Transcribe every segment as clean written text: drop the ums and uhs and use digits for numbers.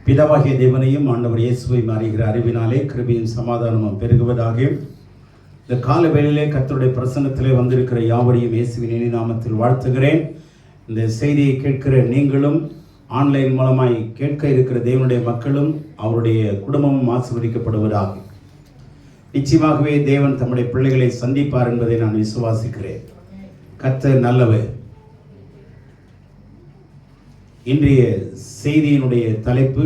பிதாவாகிய தேவனையும் ஆண்டவர் இயேசுவையும் அறிகிற அறிவினாலே கிருபையும் சமாதானமும் பெருகுவதாக. இந்த கால வேளையிலே கர்த்தருடைய பிரசன்னத்திலே வந்திருக்கிற யாவரையும் இயேசுவின் இனி நாமத்தில் வாழ்த்துகிறேன். இந்த செய்தியை கேட்கிற நீங்களும் ஆன்லைன் மூலமாய் கேட்க இருக்கிற தேவனுடைய மக்களும் அவருடைய குடும்பமும் ஆசீர்வதிக்கப்படுவதாக. நிச்சயமாகவே தேவன் தம்முடைய பிள்ளைகளை சந்திப்பார் என்பதை நான் விசுவாசிக்கிறேன். கர்த்தர் நல்லவர். இன்றைய செய்தியினுடைய தலைப்பு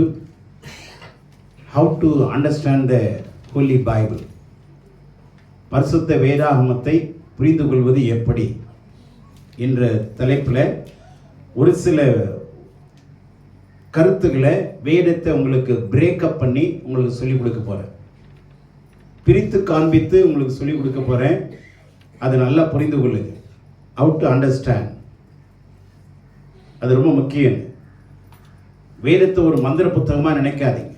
How to understand the Holy Bible. பரிசுத்த வேதாகமத்தை புரிந்து கொள்வது எப்படி என்ற தலைப்பில் ஒரு சில கருத்துக்களை வேதத்தை உங்களுக்கு பிரேக்கப் பண்ணி உங்களுக்கு சொல்லிக் கொடுக்க போகிறேன். பிரித்து காண்பித்து உங்களுக்கு சொல்லிக் கொடுக்க போகிறேன். அதை நல்லா புரிந்து கொள்ளுங்க. How to understand. அது ரொம்ப முக்கியம். வேதத்தை ஒரு மந்திர புத்தகமாக நினைக்காதீங்க.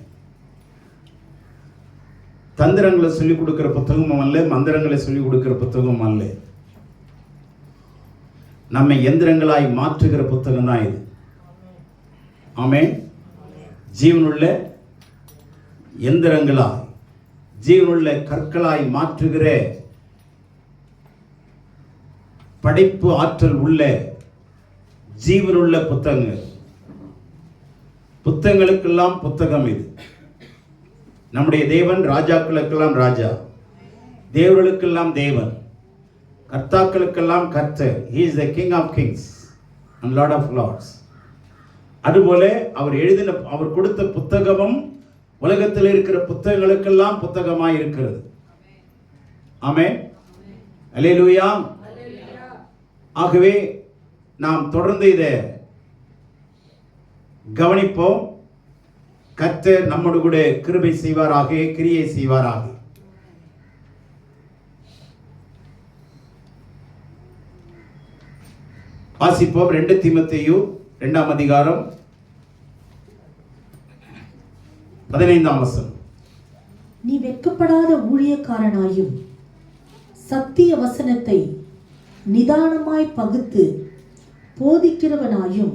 தந்திரங்களை சொல்லிக் கொடுக்குற புத்தகமும் அல்ல, மந்திரங்களை சொல்லிக் கொடுக்குற புத்தகமும் அல்ல. நம்மை எந்திரங்களாய் மாற்றுகிற புத்தகம் தான் இது. ஆமென். ஜீவனுள்ள எந்திரங்களாய், ஜீவனுள்ள கற்களாய் மாற்றுகிற படைப்பு ஆற்றல் உள்ள ஜீவனுள்ள புத்தகங்கள். புத்தகங்களுக்கெல்லாம் புத்தகம் இது. நம்முடைய தேவன் ராஜாக்களுக்கெல்லாம் ராஜா, தேவர்களுக்கெல்லாம் தேவன், கர்த்தாக்களுக்கெல்லாம் கர்த்தர். He is the King of Kings and Lord of Lords. அதுபோல அவர் கொடுத்த புத்தகமும் உலகத்தில் இருக்கிற புத்தகங்களுக்கெல்லாம் புத்தகமாய் இருக்கிறது. ஆமென். அல்லேலூயா. ஆகவே நாம் தொடர்ந்து இதை கவனிப்போம். கர்த்தர் நம்மோடு கூட கிருபை செய்வாராக, கிரியை செய்வாராக. வாசிப்போம். 2 தீமோத்தேயு 2ஆம் அதிகாரம் 15ஆம் வசனம். நீ வெட்கப்படாத ஊழியக்காரனாயும் சத்திய வசனத்தை நிதானமாய் பகுத்து போதிக்கிறவனாயும்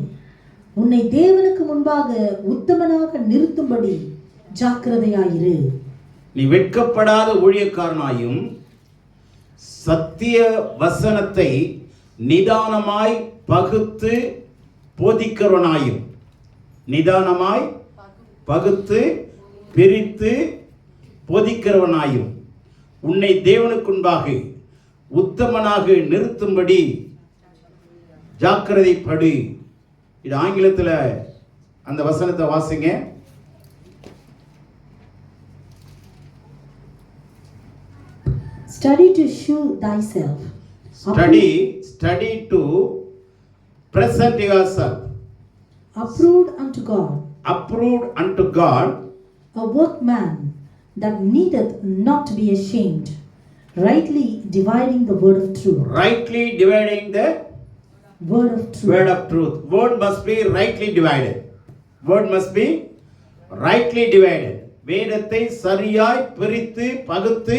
உன்னை தேவனுக்கு முன்பாக உத்தமனாக நிறுத்தும்படி ஜாக்கிரதையாயிரு. நீ வெட்கப்படாத ஊழியக்காரனாயும் சத்திய வசனத்தை நிதானமாய் பகுத்து போதிக்கிறவனாயும், நிதானமாய் பகுத்து பிரித்து போதிக்கிறவனாயும் உன்னை தேவனுக்குன்பாக உத்தமனாக நிறுத்தும்படி ஜாக்கிரதைப்படு. இது ஆங்கிலத்தில் அந்த வசனத்தை வாசிங்க. Study to shew thyself. Study to present yourself. Approved unto God. Approved unto God. A workman that needeth not to be ashamed, rightly dividing the word of truth. Rightly dividing the word of truth. Word of truth. Word must be rightly divided. Word must be rightly divided. வேதத்தை சரியாய் பிரித்து பகுத்து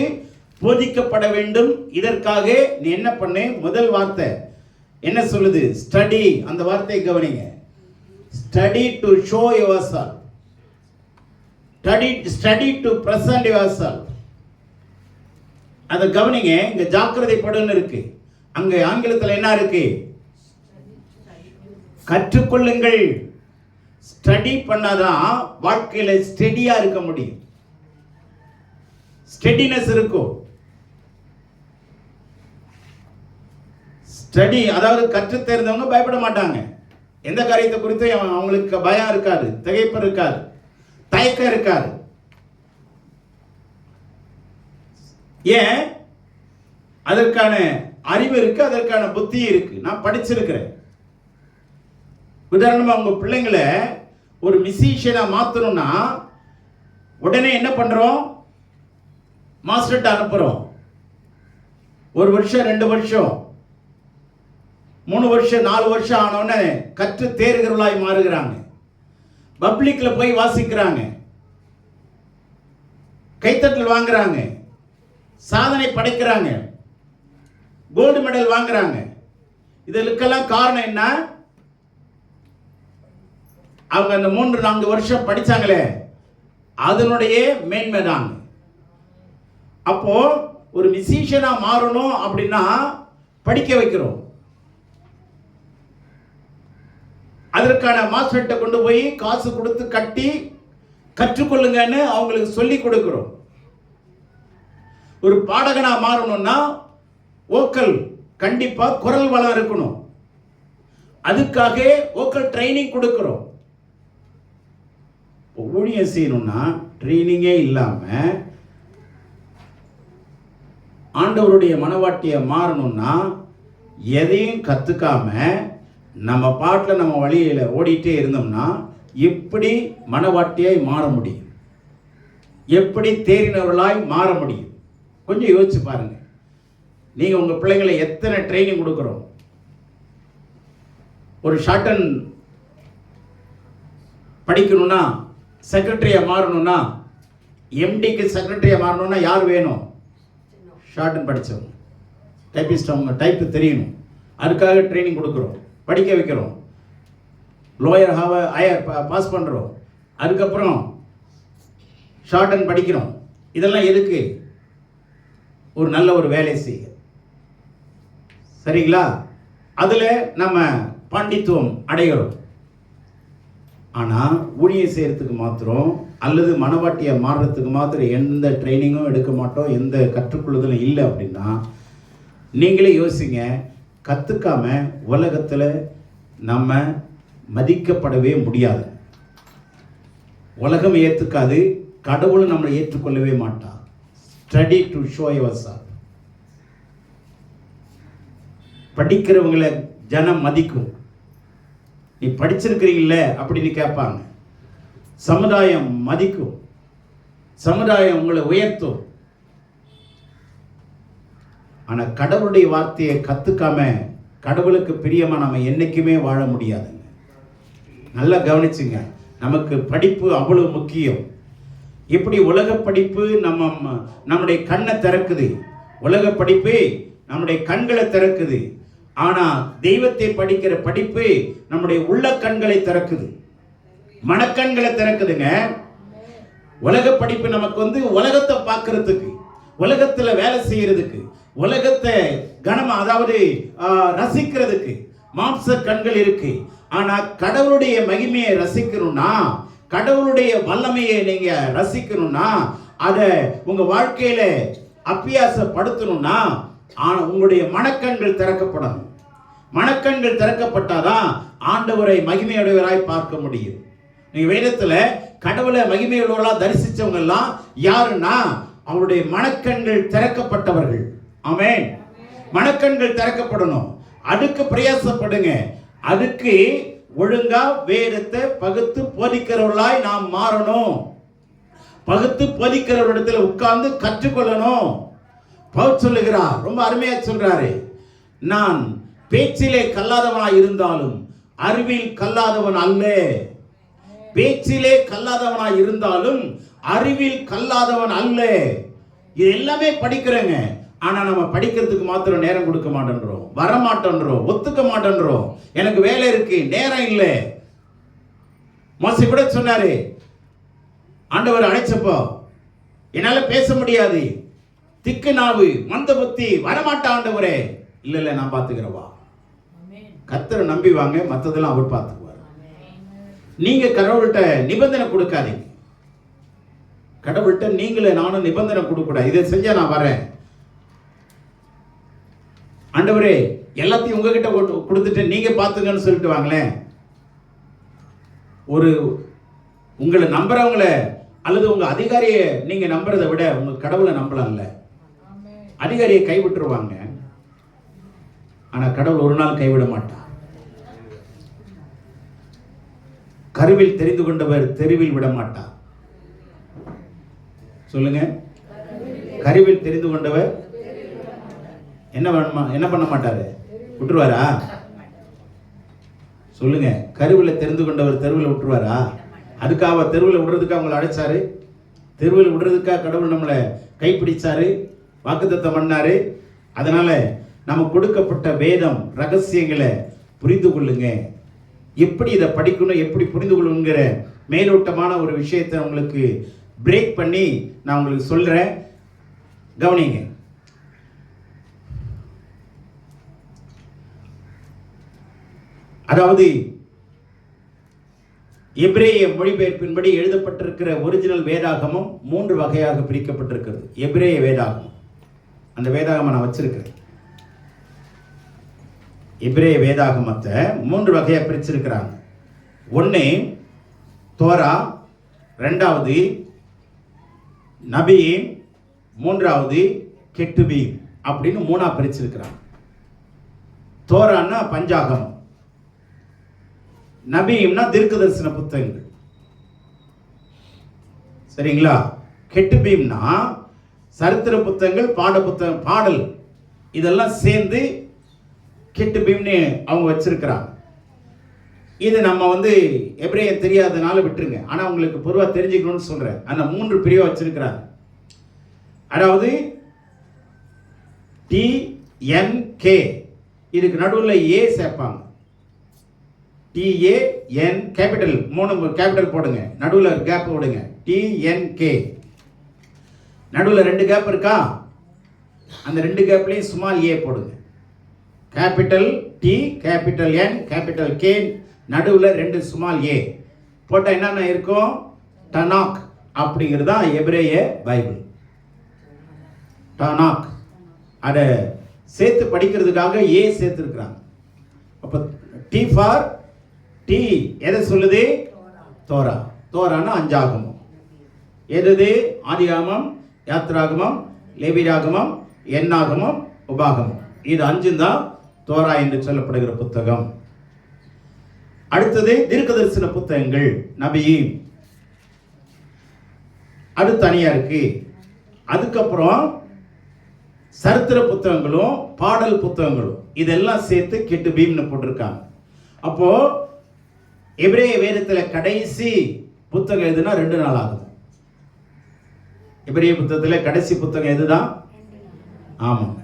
போதிக்கப்பட வேண்டும். இதற்காக நீ என்ன பண்ணு? முதல் வார்த்தை என்ன சொல்லுது? ஸ்டடி. அந்த வார்த்தையை கவனிங்க. Study to show yourself. Study to present yourself. அதை கவனிங்க. இங்க ஜாக்கிரதைப்படுன்னு இருக்கு. அங்க ஆங்கிலத்தில் என்ன இருக்கு? கற்றுக்கொள்ளுங்கள். ஸ்டடி பண்ணாதான் வாழ்க்கையில ஸ்டெடியா இருக்க முடியும். ஸ்டெடினஸ் இருக்கும். ஸ்டடி அதாவது கற்று தெரிந்தவங்க பயப்பட மாட்டாங்க. எந்த காரியத்தை குறித்து அவங்களுக்கு பயம் இருக்காது, திகைப்பு இருக்காது, தயக்கம் இருக்காது. ஏன்? அதற்கான அறிவு இருக்கு, அதற்கான புத்தி இருக்கு. நான் படிச்சிருக்கிறேன். உதாரணமா உங்க பிள்ளைங்களை ஒரு மியூசிஷியனா மாத்தணும்னா உடனே என்ன பண்றோம்? மாஸ்டர்ட்ட அனுப்புறோம். 1 வருஷம், 2 வருஷம், 3 வருஷம், 4 வருஷம் ஆனோன்னு கற்று தேர்கிறவர்களாய் மாறுகிறாங்க. பப்ளிக்ல போய் வாசிக்கிறாங்க, கைத்தட்டல் வாங்குறாங்க, சாதனை படைக்கிறாங்க, கோல்டு மெடல் வாங்குறாங்க. இதற்கெல்லாம் காரணம் என்ன? அவங்க அந்த 3-4 வருஷம் படிச்சாங்களே அதனுடைய மேன்மைதான். அப்போ ஒரு மியூசிஷியனா மாறணும் அப்படின்னா படிக்க வைக்கிறோம். அதற்கான மாஸ்டர்கிட்ட கொண்டு போய் காசு கொடுத்து கட்டி கற்றுக்கொள்ளுங்கன்னு அவங்களுக்கு சொல்லி கொடுக்கிறோம். ஒரு பாடகனா மாறணும்னா வோக்கல் கண்டிப்பா குரல் வளம் இருக்கணும். அதுக்காக வோக்கல் ட்ரைனிங் கொடுக்கிறோம். ஊழியம் செய்யணும்னா ட்ரைனிங்கே இல்லாம ஆண்டவருடைய மனவாட்டியை மாறணும்னா எதையும் கத்துக்காம நம்ம பாட்டில் நம்ம வழியில் ஓடிட்டே இருந்தோம்னா எப்படி மனவாட்டியாய் மாற முடியும்? எப்படி தேறினவர்களாய் மாற முடியும்? கொஞ்சம் யோசிச்சு பாருங்க. நீங்க உங்க பிள்ளைங்களை எத்தனை ட்ரைனிங் கொடுக்குறோம்? ஒரு ஷார்டன் படிக்கணும்னா செக்ரட்டரியா மாறணும்னா, எம்டிக்கு செக்ரட்டரியா மாறணும்னா யார் வேணும்? ஷார்டன் படித்தவங்க, டைப்பிஸ்ட், அவங்க டைப்பு தெரியணும். அதுக்காக ட்ரைனிங் கொடுக்குறோம், படிக்க வைக்கிறோம். லோயர் ஹையர் பாஸ் பண்ணுறோம். அதுக்கப்புறம் ஷார்டன் படிக்கிறோம். இதெல்லாம் எதுக்கு? ஒரு நல்ல ஒரு வேலை செய்ய, சரிங்களா? அதில் நம்ம பாண்டித்துவம் அடைகிறோம். ஆனால் ஊழியம் செய்கிறதுக்கு மாத்திரம் அல்லது மனவாட்டியை மாறுறதுக்கு மாத்திரம் எந்த ட்ரைனிங்கும் எடுக்க மாட்டோம், எந்த கற்றுக்கொள்ளுதலும் இல்லை அப்படின்னா நீங்களே யோசிங்க. கற்றுக்காம உலகத்தில் நம்ம மதிக்கப்படவே முடியாது. உலகம் ஏற்றுக்காது, கடவுள் நம்மளை ஏற்றுக்கொள்ளவே மாட்டார். Study to show yourself. படிக்கிறவங்களை ஜனம் மதிக்கும். நீ படிச்சிருக்கிறீங்கள அப்படின்னு கேட்பாங்க. சமுதாயம் மதிக்கும், சமுதாயம் உங்களை உயர்த்தும். ஆனா கடவுளுடைய வார்த்தையை கத்துக்காம கடவுளுக்கு பிரியமா நம்ம என்னைக்குமே வாழ முடியாதுங்க. நல்லா கவனிச்சுங்க. நமக்கு படிப்பு அவ்வளவு முக்கியம். இப்படி உலக படிப்பு நம்முடைய கண்ணை திறக்குது. உலக படிப்பு நம்முடைய கண்களை திறக்குது. ஆனா தெய்வத்தை படிக்கிற படிப்பு நம்முடைய உள்ள கண்களை திறக்குது, மனக்கண்களை திறக்குதுங்க. உலக படிப்பு நமக்கு உலகத்தை பார்க்கறதுக்கு, உலகத்துல வேலை செய்யறதுக்கு, உலகத்தை கனமா அதாவது ரசிக்கிறதுக்கு மாம்ச கண்கள் இருக்கு. ஆனா கடவுளுடைய மகிமையை ரசிக்கணும்னா, கடவுளுடைய வல்லமையை நீங்க ரசிக்கணும்னா, அதை உங்க வாழ்க்கையில அபியாசப்படுத்தணும்னா உங்களுடைய மனக்கண்கள் திறக்கப்படணும். மனக்கண்கள் திறக்கப்பட்டாதான் ஆண்டவரை மகிமையுடையவராய் பார்க்க முடியும். நீங்க வேதத்துல கடவுளை மகிமையுள்ளவர்களா தரிசிச்சவங்க எல்லாம் யாருன்னா அவருடைய மனக்கண்கள் திறக்கப்பட்டவர்கள். ஆமென். மனக்கண்கள் திறக்கப்படணும். அதுக்கு பிரயாசப்படுங்க. அதுக்கு ஒழுங்கா வேதத்தை பகுத்து போதிக்கிறவர்களாய் நாம் மாறணும். பகுத்து போதிக்கிறவரிடத்துல உட்கார்ந்து கற்றுக்கொள்ளணும். பவுல் சொல்லுகிறார், ரொம்ப அருமையா சொல்றாரு, நான் பேச்சிலே கல்லாதவனாய் இருந்தாலும் அறிவில் கல்லாதவன் அல்ல. பேச்சிலே கல்லாதவனாய் இருந்தாலும் அறிவில் கல்லாதவன் அல்ல. இது எல்லாமே படிக்கிறேங்க. ஆனா நம்ம படிக்கிறதுக்கு மாத்திரம் நேரம் கொடுக்க மாட்டேன்றோம், வர மாட்டேன்றோம், ஒத்துக்க மாட்டேன்றோம். எனக்கு வேலை இருக்கு, நேரம் இல்லை. மோசே கூட சொன்னாரு, ஆண்டவர் அழைச்சப்போ என்னால பேச முடியாது, திக்கு நாவு, மந்த புத்தி, வரமாட்ட ஆண்டவரே. இல்ல இல்ல நான் பாத்துக்கிறவா. கர்த்தரை நம்பி வாங்க, மற்றதெல்லாம் அவர் பார்த்துக்குவார். நீங்க கடவுள்கிட்ட நிபந்தனை கொடுக்காதீங்க. கடவுள்கிட்ட நீங்களே நானும் நிபந்தனை கொடுக்க கூடாது. இதை செஞ்சா நான் வரேன், ஆண்டவரே எல்லாத்தையும் உங்ககிட்ட கொடுத்துட்டு நீங்க பாத்துங்கன்னு சொல்லிட்டு வாங்களேன். ஒரு உங்களை நம்புறவங்கள அல்லது உங்க அதிகாரியை நீங்க நம்புறதை விட உங்க கடவுளை நம்பலாம்ல. அதிகாரியை கைவிட்டுருவாங்க, ஆனா கடவுள் ஒரு நாள் கைவிட மாட்டார். கருவில் தெரிந்து கொண்டவர் தெருவில் விட மாட்டார். சொல்லுங்க, கருவில் தெரிந்து கொண்டவர் என்ன பண்ண மாட்டாரு? விட்டுருவாரா? சொல்லுங்க, கருவில் தெரிந்து கொண்டவர் தெருவில் விட்டுருவாரா? அதுக்காக தெருவில் விடுறதுக்காக அவங்களை அழைச்சாரு? தெருவில் விடுறதுக்காக கடவுள் நம்மளை கைப்பிடிச்சாரு, வாக்குத்தத்தம் பண்ணாரு. அதனால நமக்கு கொடுக்கப்பட்ட வேதம் ரகசியங்களை புரிந்து கொள்ளுங்க. எப்படி இதை படிக்கணும், எப்படி புரிந்து கொள்ளணுங்கிற மேலோட்டமான ஒரு விஷயத்தை உங்களுக்கு பிரேக் பண்ணி நான் உங்களுக்கு சொல்றேன். கவனிங்க. அதாவது எபிரேய மொழிபெயர்ப்பின்படி எழுதப்பட்டிருக்கிற ஒரிஜினல் வேதாகமம் 3 வகையாக பிரிக்கப்பட்டிருக்கிறது. எபிரேய வேதாகமம், அந்த வேதாகமம் நான் வச்சிருக்கிறேன். எபிரேய வேதாகமத்தை 3 வகையாக பிரிச்சிருக்கிறாங்க. ஒன்று தோரா, 2வது நபியீம், 3வது கெட்டுபீம் அப்படின்னு 3ஆ பிரிச்சிருக்கிறாங்க. தோரான்னா பஞ்சாகமம், நபியீம்னா தீர்க்கதரிசன புத்தகங்கள், சரிங்களா? கெட்டுபீம்னா சரித்திர புத்தகங்கள், பாட புத்தகம், பாடல், இதெல்லாம் சேர்ந்து கெட்டுபீம்னு அவங்க வச்சிருக்கிறாங்க. இது நம்ம எபிரேயம் தெரியாதனால விட்டுருங்க. ஆனால் உங்களுக்கு பொதுவாக தெரிஞ்சுக்கணும்னு சொல்கிறேன். அந்த 3 பிரிவாக வச்சிருக்கிறாங்க. அதாவது TNK, இதுக்கு நடுவில் ஏ சேர்ப்பாங்க. TAN கேபிட்டல், 3 கேபிட்டல் போடுங்க, நடுவில் கேப் போடுங்க. TNK, நடுவில் 2 கேப் இருக்கா, அந்த 2 கேப்லையும் ஸ்மால் ஏ போடுங்க. Capital T, capital N, capital K, நடுவில் 2 ஸ்மால் ஏ போட்டால் என்னென்ன இருக்கும்? டனாக் அப்படிங்கிறது தான் எபிரேய பைபிள். டனாக், அதை சேர்த்து படிக்கிறதுக்காக ஏ சேர்த்துருக்குறாங்க. அப்போ T ஃபார் T எதை சொல்லுது? தோரா. தோரான்னா 5 ஆகமம். எது? ஆதியாகமம், யாத்திராகமம், லேவியராகமம், எண்ணாகமம், உபாகமம். இது 5 தான் தோரா என்று சொல்லப்படுகிற புத்தகம். அடுத்தது தீர்க்கதரிசன புத்தகங்கள், நபியீம், அது தனியா இருக்கு. அதுக்கப்புறம் சரித்திர புத்தகங்களும் பாடல் புத்தகங்களும் இதெல்லாம் சேர்த்து கெட்டுபீம்னு போட்டிருக்காங்க. அப்போ எபிரேய வேதத்தில் கடைசி புத்தகம் எதுனா 2 நாள் ஆகுது. எபிரேய புத்தகத்தில் கடைசி புத்தகம் எதுதான்? ஆமாங்க.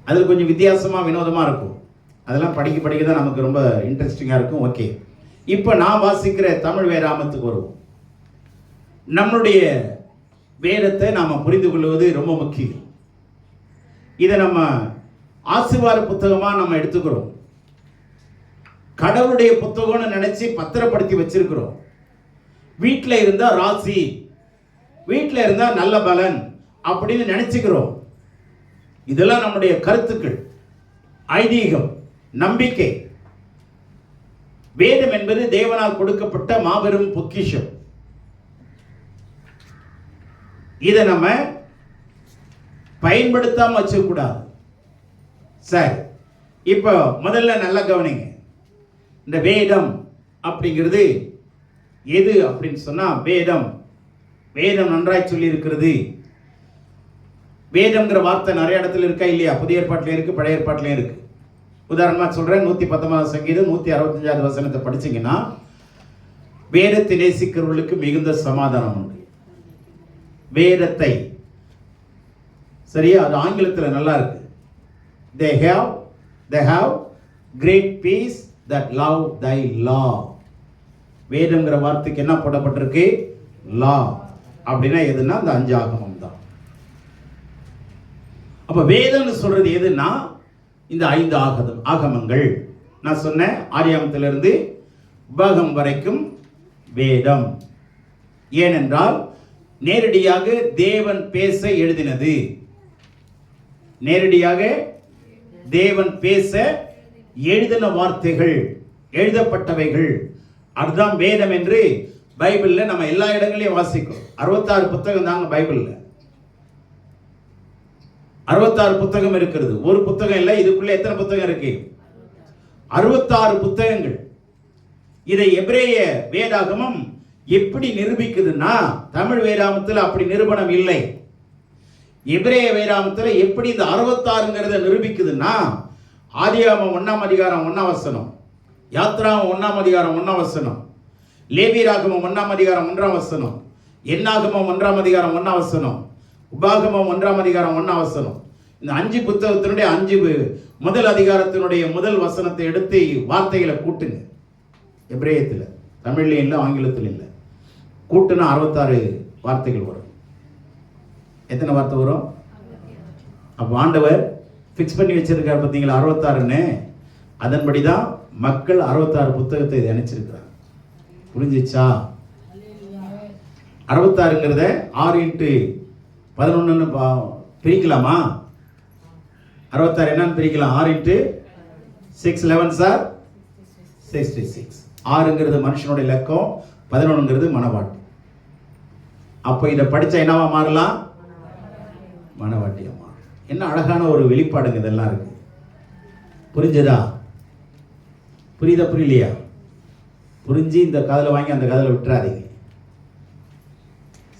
அதில் கொஞ்சம் வித்தியாசமாக வினோதமாக இருக்கும். அதெல்லாம் படிக்க தான் நமக்கு ரொம்ப இன்ட்ரெஸ்டிங்காக இருக்கும். ஓகே, இப்போ நான் வாசிக்கிற தமிழ் வேதாகமத்துக்கு வருவோம். நம்மளுடைய வேதத்தை நாம் புரிந்து கொள்வது ரொம்ப முக்கியம். இதை நம்ம ஆசீர்வாத புத்தகமாக நம்ம எடுத்துக்கிறோம். கடவுளுடைய புத்தகம்னு நினைச்சு பத்திரப்படுத்தி வச்சிருக்கிறோம். வீட்டில் இருந்தால் ராசி, வீட்டில் இருந்தால் நல்ல பலன் அப்படின்னு நினைச்சுக்கிறோம். இதெல்லாம் நம்முடைய கருத்துக்கள், ஐதீகம், நம்பிக்கை. வேதம் என்பது தேவனால் கொடுக்கப்பட்ட மாபெரும் பொக்கிஷம். இதை நம்ம பயன்படுத்தாம வச்சக்கூடாது. சரி, இப்போ முதல்ல நல்லா கவனிங்க. இந்த வேதம் அப்படிங்கிறது எது அப்படின்னு சொன்னா, வேதம் நன்றாய் சொல்லி இருக்கிறது. வேதம்ங்கிற வார்த்தை நிறைய இடத்துல இருக்கா இல்லையா? புதிய ஏற்பாட்டிலையும் இருக்கு, பழைய ஏற்பாட்டிலையும் இருக்கு. உதாரணமாக சொல்றேன், 119 சங்கீதம் 165 வசனத்தை படிச்சீங்கன்னா, வேதத்தை நேசிக்கிறவர்களுக்கு மிகுந்த சமாதானம் உண்டு. வேதத்தை, சரியா? அது ஆங்கிலத்தில் நல்லா இருக்கு. they have great peace that love thy law. வேதம்ங்கிற வார்த்தைக்கு என்ன போடப்பட்டிருக்கு? லா. அப்படின்னா எதுனா இந்த 5 ஆகமம் தான். அப்ப வேதம்னு சொல்றது எதுனா இந்த 5 ஆகமங்கள். நான் சொன்னேன், ஆதியாகமத்திலிருந்து உபாகம் வரைக்கும் வேதம். ஏனென்றால் நேரடியாக தேவன் பேச எழுதினது. நேரடியாக தேவன் பேச எழுதின வார்த்தைகள், எழுதப்பட்டவைகள், அதுதான் வேதம் என்று பைபிள்ல நம்ம எல்லா இடங்களையும் வாசிக்கிறோம். 66 புத்தகம் தாங்க பைபிள்ல. 66 புத்தகம் இருக்கிறது. ஒரு புத்தகம் இல்லை. இதுக்குள்ள எத்தனை புத்தகம் இருக்கு? 66 புத்தகங்கள். இதை எபிரேய வேதாகமம் எப்படி நிரூபிக்குதுன்னா, தமிழ் வேதாகமத்தில் அப்படி நிரூபணம் இல்லை. எபிரேய வேதாகமத்தில் எப்படி இந்த 66ங்கிறத நிரூபிக்குதுன்னா, ஆதியாகமம் 1ஆம் அதிகாரம் 1ஆம் வசனம், யாத்திராகமம் 1ஆம் அதிகாரம் 1ஆம் வசனம், லேவியராகமம் 1ஆம் அதிகாரம் 1ஆம் வசனம், எண்ணாகமம் 1ஆம் அதிகாரம் 1ஆம் வசனம், உபாகமம் 1ஆம் அதிகாரம் 1ஆம் வசனம். இந்த 5 புத்தகத்தினுடைய 5 முதல் அதிகாரத்தினுடைய முதல் வசனத்தை எடுத்து வார்த்தைகளை கூட்டுங்க. எபிரேயத்தில், தமிழ்லையும் இல்லை, ஆங்கிலத்தில் இல்லை. கூட்டுனா 66 வார்த்தைகள் வரும். எத்தனை வார்த்தை வரும்? அப்போ ஆண்டவர் ஃபிக்ஸ் பண்ணி வச்சிருக்காரு பார்த்தீங்களா 66ன்னு. அதன்படி தான் மக்கள் 66 புத்தகத்தை நினைச்சிருக்கிறார். புரிஞ்சிச்சா? 66ங்கிறத 6x11 பிரிக்கலாமா? 66 என்னன்னு பிரிக்கலாம்? 6x6 11 sir 66. 6ங்கிறது மனுஷனுடைய இலக்கம், 11ங்கிறது மனவாட்டி. அப்போ இதை படித்தா என்னவா மாறலாம்? மனவாட்டியா மாறும். என்ன அழகான ஒரு வெளிப்பாடுங்க இதெல்லாம் இருக்கு. புரிஞ்சதா? புரியுதா புரியலையா? புரிஞ்சு இந்த காதில் வாங்கி அந்த காதில் விட்டுறாதீங்க,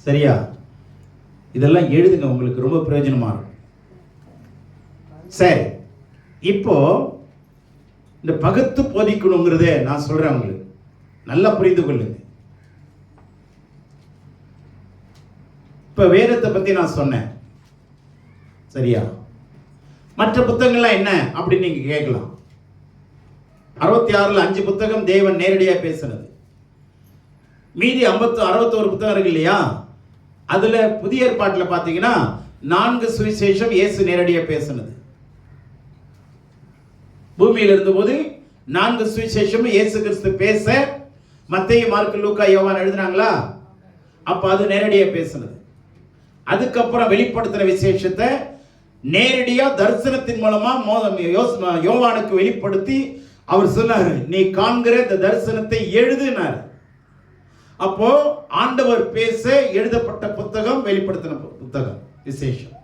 சரியா? இதெல்லாம் எழுதுங்க, உங்களுக்கு ரொம்ப பிரயோஜனமா இருக்கும். சரி, இப்போ இந்த பகுத்து போதிக்கணுங்கிறதே நான் சொல்றேன், உங்களுக்கு நல்லா புரிந்து கொள்ளுங்க. இப்ப வேதத்தை பத்தி நான் சொன்னேன், சரியா? மற்ற புத்தகங்கள்லாம் என்ன அப்படின்னு நீங்க கேட்கலாம். 66ல் 5 புத்தகம் தேவன் நேரடியாக பேசினது. மீதி 61 புத்தகம் இருக்கு இல்லையா? அதுல புதிய ஏற்பாட்டில் பார்த்தீங்கன்னா 4 சுவிசேஷம் இயேசு நேரடியாக பேசினது. பூமியில் இருந்தபோது 4 சுவிசேஷம் இயேசு கிறிஸ்து பேச மத்தேயு, மார்க்கு, லூக்கா, யோவான் எழுதினாங்களா? அப்ப அது நேரடியாக பேசினது. அதுக்கப்புறம் வெளிப்படுத்தின விசேஷத்தை நேரடியா தரிசனத்தின் மூலமா யோவானுக்கு வெளிப்படுத்தி அவர் சொன்னார், நீ காண்கிற இந்த தரிசனத்தை எழுதினார். அப்போ ஆண்டவர் பேச எழுதப்பட்ட புத்தகம் வெளிப்படுத்தின புத்தகம் விசேஷம்.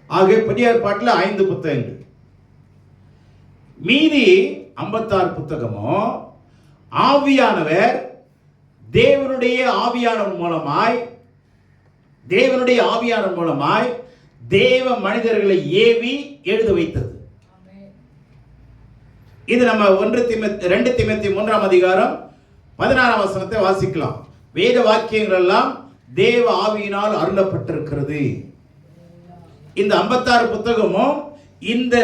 ஆக புதிய ஏற்பாட்டில் 5 புத்தகங்கள். மீதி 56 புத்தகமும் ஆவியானவர் தேவனுடைய ஆவியானவர் மூலமாய் தேவ மனிதர்களை ஏவி எழுத வைத்தது. இது நம்ம 2 தீமோத்தேயு 3ஆம் அதிகாரம் 16ஆம் வசனத்தை வாசிக்கலாம். வேத வாக்கியங்கள் எல்லாம் தேவ ஆவியினால் அருளப்பட்டிருக்கிறது. இந்த 56 புத்தகமும் இந்த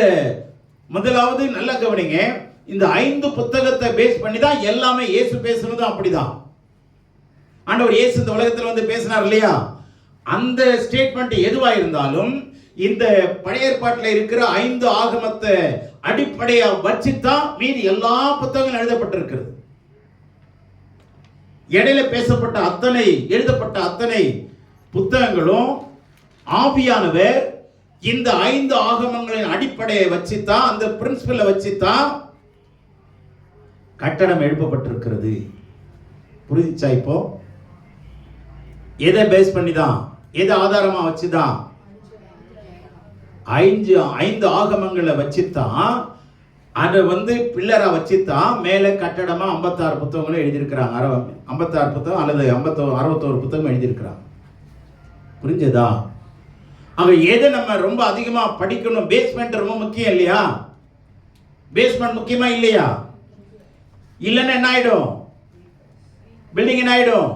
முதலாவது நல்ல கவனிங்க, இந்த 5 புத்தகத்தை பேஸ் பண்ணி தான் எல்லாமே. இயேசு பேசுனதும் அப்படிதான். ஆண்டவர் இயேசு இந்த உலகத்தில் வந்து பேசினார் இல்லையா? அந்த ஸ்டேட்மெண்ட் எதுவா இருந்தாலும் இந்த பழைய ஏற்பாட்டில் இருக்கிற 5 ஆகமத்தை அடிப்படையா வச்சுதான் மீதி எல்லா புத்தகங்களும் எழுதப்பட்டிருக்கிறது. இடையில பேசப்பட்ட எழுதப்பட்ட அத்தனை புத்தகங்களும் ஆவியானவர் இந்த 5 ஆகமங்களின் அடிப்படையை வச்சுதான், அந்த பிரின்சிபலை வச்சுதான் கட்டடம் எழுப்பப்பட்டிருக்கிறது. புரிஞ்சுச்சா? இப்போ எதை பேஸ் பண்ணிதான், எதை ஆதாரமா வச்சுதான்? 5 ஆகமங்களை வச்சுதான், அதை பில்லரா வச்சுதான் மேலே கட்டடமா 56 புத்தகங்களும் எழுதியிருக்கிறாங்க. 56 புத்தகம் அல்லது 61 புத்தகம் எழுதியிருக்கிறாங்க. புரிஞ்சதா? அங்க எதை நம்ம ரொம்ப அதிகமா படிக்கணும்? பேஸ்மெண்ட் ரொம்ப முக்கியம் இல்லையா? பேஸ்மெண்ட் முக்கியமா இல்லையா? இல்லைன்னா என்ன ஆயிடும்? பில்டிங் என்ன ஆயிடும்?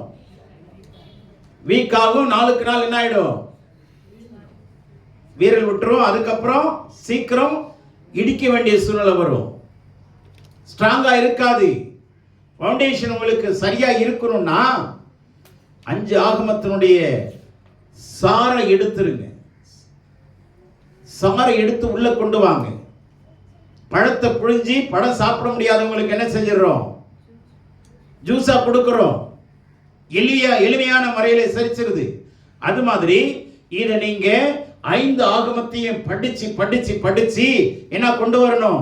வீக் ஆகும். நாளுக்கு நாள் என்ன ஆயிடும்? வீரல் விட்டுரும். அதுக்கப்புறம் சீக்கிரம் இடிக்க வேண்டிய சூழ்நிலை வரும். ஸ்ட்ராங்கா இருக்காது. ஃபவுண்டேஷன் உங்களுக்கு சரியா இருக்கணும்னா 5 ஆகமத்தினுடைய சாரை எடுத்துருங்க. சாரை எடுத்து உள்ள கொண்டு வாங்க. பழத்தை புழிஞ்சி பழம் சாப்பிட முடியாதவங்களுக்கு என்ன செஞ்சிடறோம்? ஜூஸா கொடுக்கிறோம். எளிமையான முறையில சரிச்சிருது. அது மாதிரி இதை நீங்க 5 ஆகமத்தையும் படிச்சு என்ன கொண்டு வரணும்?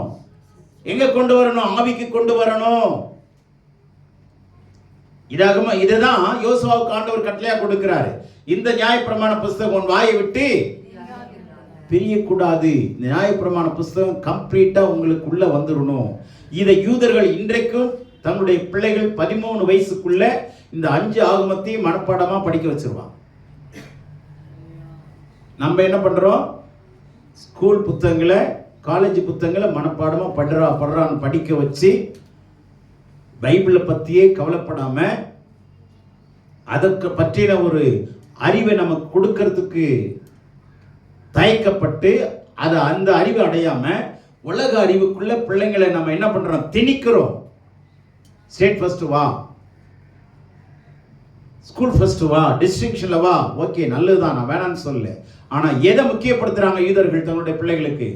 எங்க கொண்டு வரணும்? ஆவிக்கு கொண்டு வரணும். இதுதான் யோசுவாவுக்கு ஆண்டவர் கட்டளையா கொடுக்கிறாரு. இந்த நியாயப்பிரமாண புஸ்தகம் உன் வாயை விட்டு பிரியக்கூடாது. நியாயப்பிரமாண புஸ்தகம் கம்ப்ளீட்டா உங்களுக்குள்ள வந்துடணும். இதை யூதர்கள் இன்றைக்கும் தன்னுடைய பிள்ளைகள் 13 வயசுக்குள்ள இந்த 5 ஆகமத்தையும் மனப்பாடமா படிக்க வச்சிருவாங்க. நம்ம என்ன பண்றோம்? ஸ்கூல் புத்தகங்களை, காலேஜ் புத்தகங்களை மனப்பாடமா படுறான்னு படிக்க வச்சு பைபிளை பத்தியே கவலைப்படாம அதற்கு பற்றின ஒரு அறிவை நமக்கு கொடுக்கறதுக்கு தயக்கப்பட்டு அந்த அறிவை அடையாம உலக அறிவுக்குள்ள பிள்ளைங்களை நம்ம என்ன பண்றோம்? திணிக்கிறோம். ஸ்டேட் ஃபர்ஸ்ட் வா, ஸ்கூல் ஃபர்ஸ்ட் வா, டிஸ்டிங்ஷன்ல வா, ஓகே நல்லதுதான், நான் வேணான்னு சொல்லு. ஆனா எதை முக்கியப்படுத்துறாங்க யூதர்கள் தங்களுடைய பிள்ளைகளுக்கு?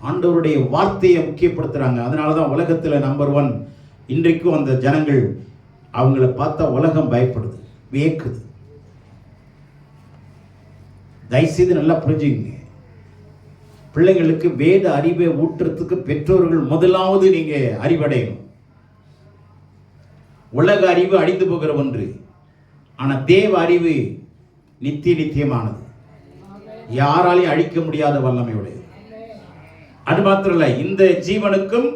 ஆண்டவருடைய வார்த்தையை முக்கியப்படுத்துறாங்க. அதனாலதான் உலகத்துல நம்பர் 1 இன்றைக்கும் அந்த ஜனங்கள் அவங்கள பார்த்தா உலகம் பயப்படுது, வியக்குது. தயவுசெய்து நல்லா புரிஞ்சுங்க, பிள்ளைங்களுக்கு வேத அறிவை ஊற்றுறதுக்கு பெற்றோர்கள் முதலாவது நீங்க அறிவடையணும். உலக அறிவு அழிந்து போகிற ஒன்று, ஆனா தேவ அறிவு நித்தியமானது, யாராலையும் அழிக்க முடியாத வல்லமையுடையது. அது மாத்திரம் இல்ல, இந்த ஜீவனுக்கும்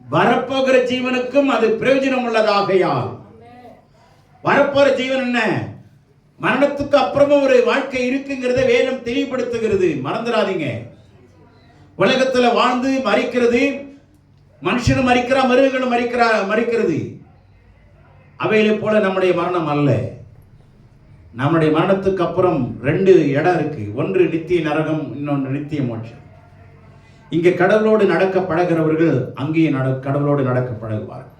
வரப்போகிற ஜீவனுக்கும் அது பிரயோஜனம் உள்ளதாகையால். வரப்போற ஜீவன் என்ன? மரணத்துக்கு அப்புறமும் ஒரு வாழ்க்கை இருக்குங்கிறத வேதம் தெளிவுபடுத்துகிறது, மறந்துடாதீங்க. உலகத்துல வாழ்ந்து மரிக்கிறது, மனுஷனும் மரிக்கிறா, மிருகங்களும் மரிக்கிறது. அவைகளை போல நம்முடைய மரணம் அல்ல. நம்முடைய மரணத்துக்கு அப்புறம் 2 இடம் இருக்கு, ஒன்று நித்திய நரகம், இன்னொன்று நித்திய மோட்சம். இங்க கடவுளோடு நடக்க பழகிறவர்கள் அங்கேயும் கடவுளோடு நடக்க பழகுவார்கள்.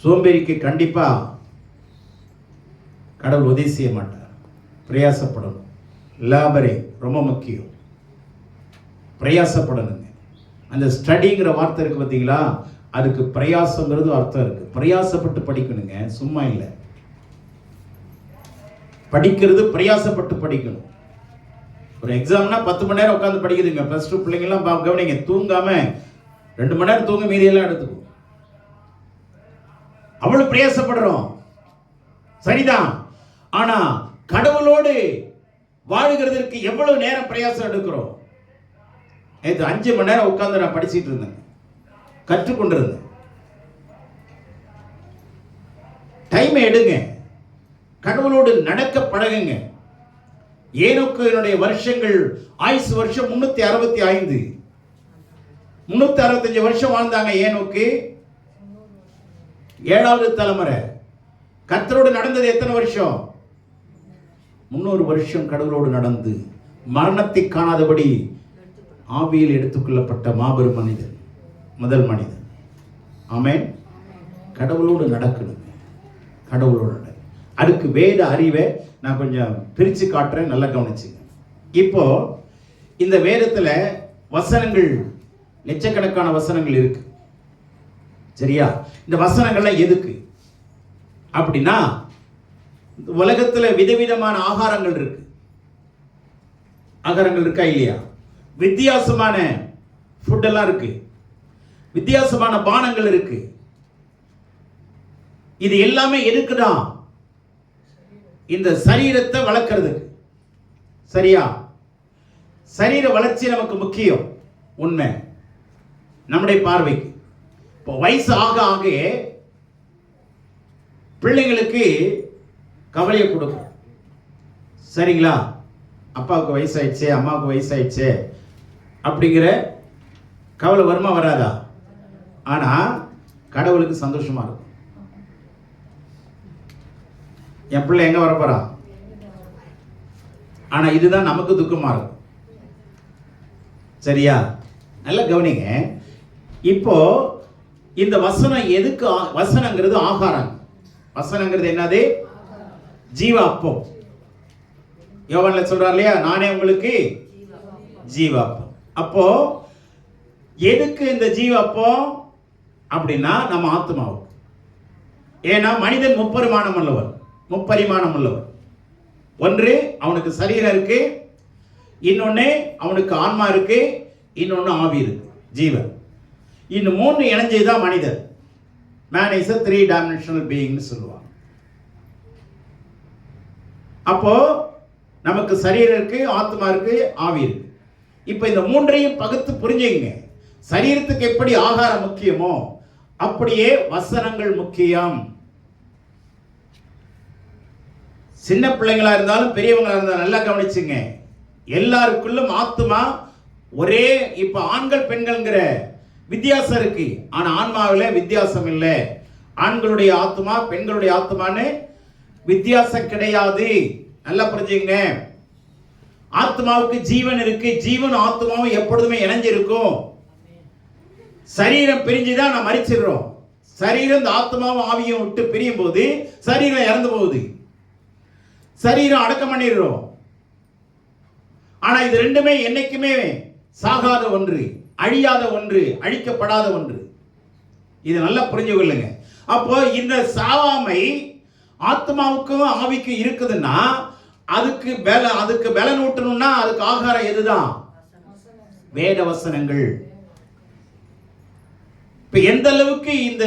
சோம்பேறிக்கு கண்டிப்பா கடவுள் உதவி செய்ய மாட்டார், பிரயாசப்படணும். லேபரே ரொம்ப முக்கியம், பிரயாசப்படணுங்க. அந்த ஸ்டடிங்கிற வார்த்தை இருக்கு பார்த்தீங்களா, அதுக்கு பிரயாசங்கிறது அர்த்தம் இருக்கு. பிரயாசப்பட்டு படிக்கணுங்க, சும்மா இல்லை. படிக்கிறது பிரயாசப்பட்டு படிக்கணும். ஒரு எக்ஸாம்னா 10 மணி நேரம் உட்காந்து படிக்குதுங்க. +2 பிள்ளைங்கெல்லாம் கவனிங்க, தூங்காம 2 மணி நேரம் தூங்க, மீதியெல்லாம் எடுத்துக்கும். அவ்வளவு பிரயாசப்படுறோம், சரிதான். ஆனா கடவுளோடு வாழுகிறதுக்கு எவ்வளவு நேரம் பிரயாசம் எடுக்கிறோம்? 5 மணி நேரம் உட்கார்ந்து நான் படிச்சிட்டு இருந்தேன், கற்றுக்கொண்டிருந்தேன். டைம் எடுங்க, கடவுளோடு நடக்க பழகுங்க. ஏனோக்கு என்னுடைய வருஷங்கள், ஆயுசு வருஷம் 365, 365 வருஷம் வாழ்ந்தாங்க ஏனோக்கு. 7வது தலைமுறை. கர்த்தரோடு நடந்தது எத்தனை வருஷம்? 300 வருஷம் கடவுளோடு நடந்து மரணத்தை காணாதபடி ஆவியில் எடுத்துக்கொள்ளப்பட்ட மாபெரும் மனிதன், முதல் மனிதன். ஆமென். கடவுளோடு நடக்கணும், கடவுளோடு நடக்க. அதுக்கு வேத அறிவை நான் கொஞ்சம் பிரித்து காட்டுறேன், நல்லா கவனிச்சுங்க. இப்போ இந்த வேதத்துல வசனங்கள், லட்சக்கணக்கான வசனங்கள் இருக்கு, சரியா? இந்த வசனங்கள்லாம் எதுக்கு அப்படின்னா, உலகத்துல விதவிதமான ஆகாரங்கள் இருக்கு. ஆகாரங்கள் இருக்கா இல்லையா? வித்தியாசமான ஃபுட் எல்லாம் இருக்கு, வித்தியாசமான பானங்கள் இருக்கு. இது எல்லாமே எதுக்குதான்? இந்த சரீரத்தை வளர்க்கிறதுக்கு, சரியா? சரீர வளர்ச்சி நமக்கு முக்கியம், உண்மை நம்முடைய பார்வைக்கு. இப்போ வயசு ஆக ஆக பிள்ளைங்களுக்கு கவலையை கொடுக்கும், சரிங்களா? அப்பாவுக்கு வயசாயிடுச்சு, அம்மாவுக்கு வயசாயிடுச்சு அப்படிங்கிற கவலை வருமா வராதா? ஆனா கடவுளுக்கு சந்தோஷமா இருக்கும். என் பிள்ளை எங்க வரப்போறா, ஆனா இதுதான் நமக்கு துக்கமா இருக்கும், சரியா? நல்லா கவனிங்க. இப்போ இந்த வசனம் எதுக்கு? வசனங்கிறது ஆகாரம். வசனங்கிறது என்னது? ஜீவ அப்பம். யோவான்ல சொல்றார் இல்லையா, நானே உங்களுக்கு ஜீவ அப்பம். அப்போ எதுக்கு இந்த ஜீவ அப்பம் அப்படின்னா, நம்ம ஆத்மாவுக்கு. ஏன்னா மனிதன் முப்பரிமாணம் உள்ளவர். ஒன்று அவனுக்கு சரீரம் இருக்கு, இன்னொன்னு அவனுக்கு ஆன்மா இருக்கு, இன்னொன்னு ஆவி இருக்கு, ஜீவன். இந்த 3 இணைஞ்சதுதான் மனிதன். Man is a 3-dimensional being சொல்லுவாங்க. அப்போ நமக்கு சரீரம் இருக்கு, ஆத்மா இருக்கு, ஆவி இருக்கு. இப்ப இந்த 3ஐயும் பகுத்து புரிஞ்சுங்க. சரீரத்துக்கு எப்படி ஆகாரம் முக்கியமோ அப்படியே வசனங்கள் முக்கியம். சின்ன பிள்ளைங்களா இருந்தாலும் பெரியவங்களா இருந்தாலும் நல்லா கவனிச்சுங்க. எல்லாருக்குள்ளும் ஆத்மா ஒரே. இப்ப ஆண்கள் பெண்கள்ங்கிற வித்தியாசம் இருக்கு, ஆனா ஆன்மாவில் வித்தியாசம் இல்லை. ஆண்களுடைய ஆத்மா பெண்களுடைய ஆத்மான்னு வித்தியாசம் கிடையாது, நல்லா புரிஞ்சுங்க. ஆத்மாவுக்கு ஜீவன் இருக்கு, ஜீவன் ஆத்மாவும் எப்பொழுதுமே இணைஞ்சிருக்கும். சரீரம் பிரிஞ்சுதான் நான் மரிச்சிடுறோம். சரீரம் இந்த ஆத்மாவும் ஆவியும் விட்டு பிரியும் போது சரீரம் இறந்து போகுது, சரீரம் அடக்கம் பண்ணிடுறோம். ஆனா இது ரெண்டுமே என்னைக்குமே சாகாத ஒன்று, அழியாத ஒன்று, அழிக்கப்படாத ஒன்று. இது நல்லா புரிஞ்சு கொள்ளுங்க. அப்போ இந்த சாவாமை ஆத்மாவுக்கும் ஆவிக்கும் இருக்குதுன்னா அதுக்கு பலன் ஊட்டணும்னா அதுக்கு ஆகாரம் எதுதான்? வேத வசனங்கள். இப்ப எந்த அளவுக்கு இந்த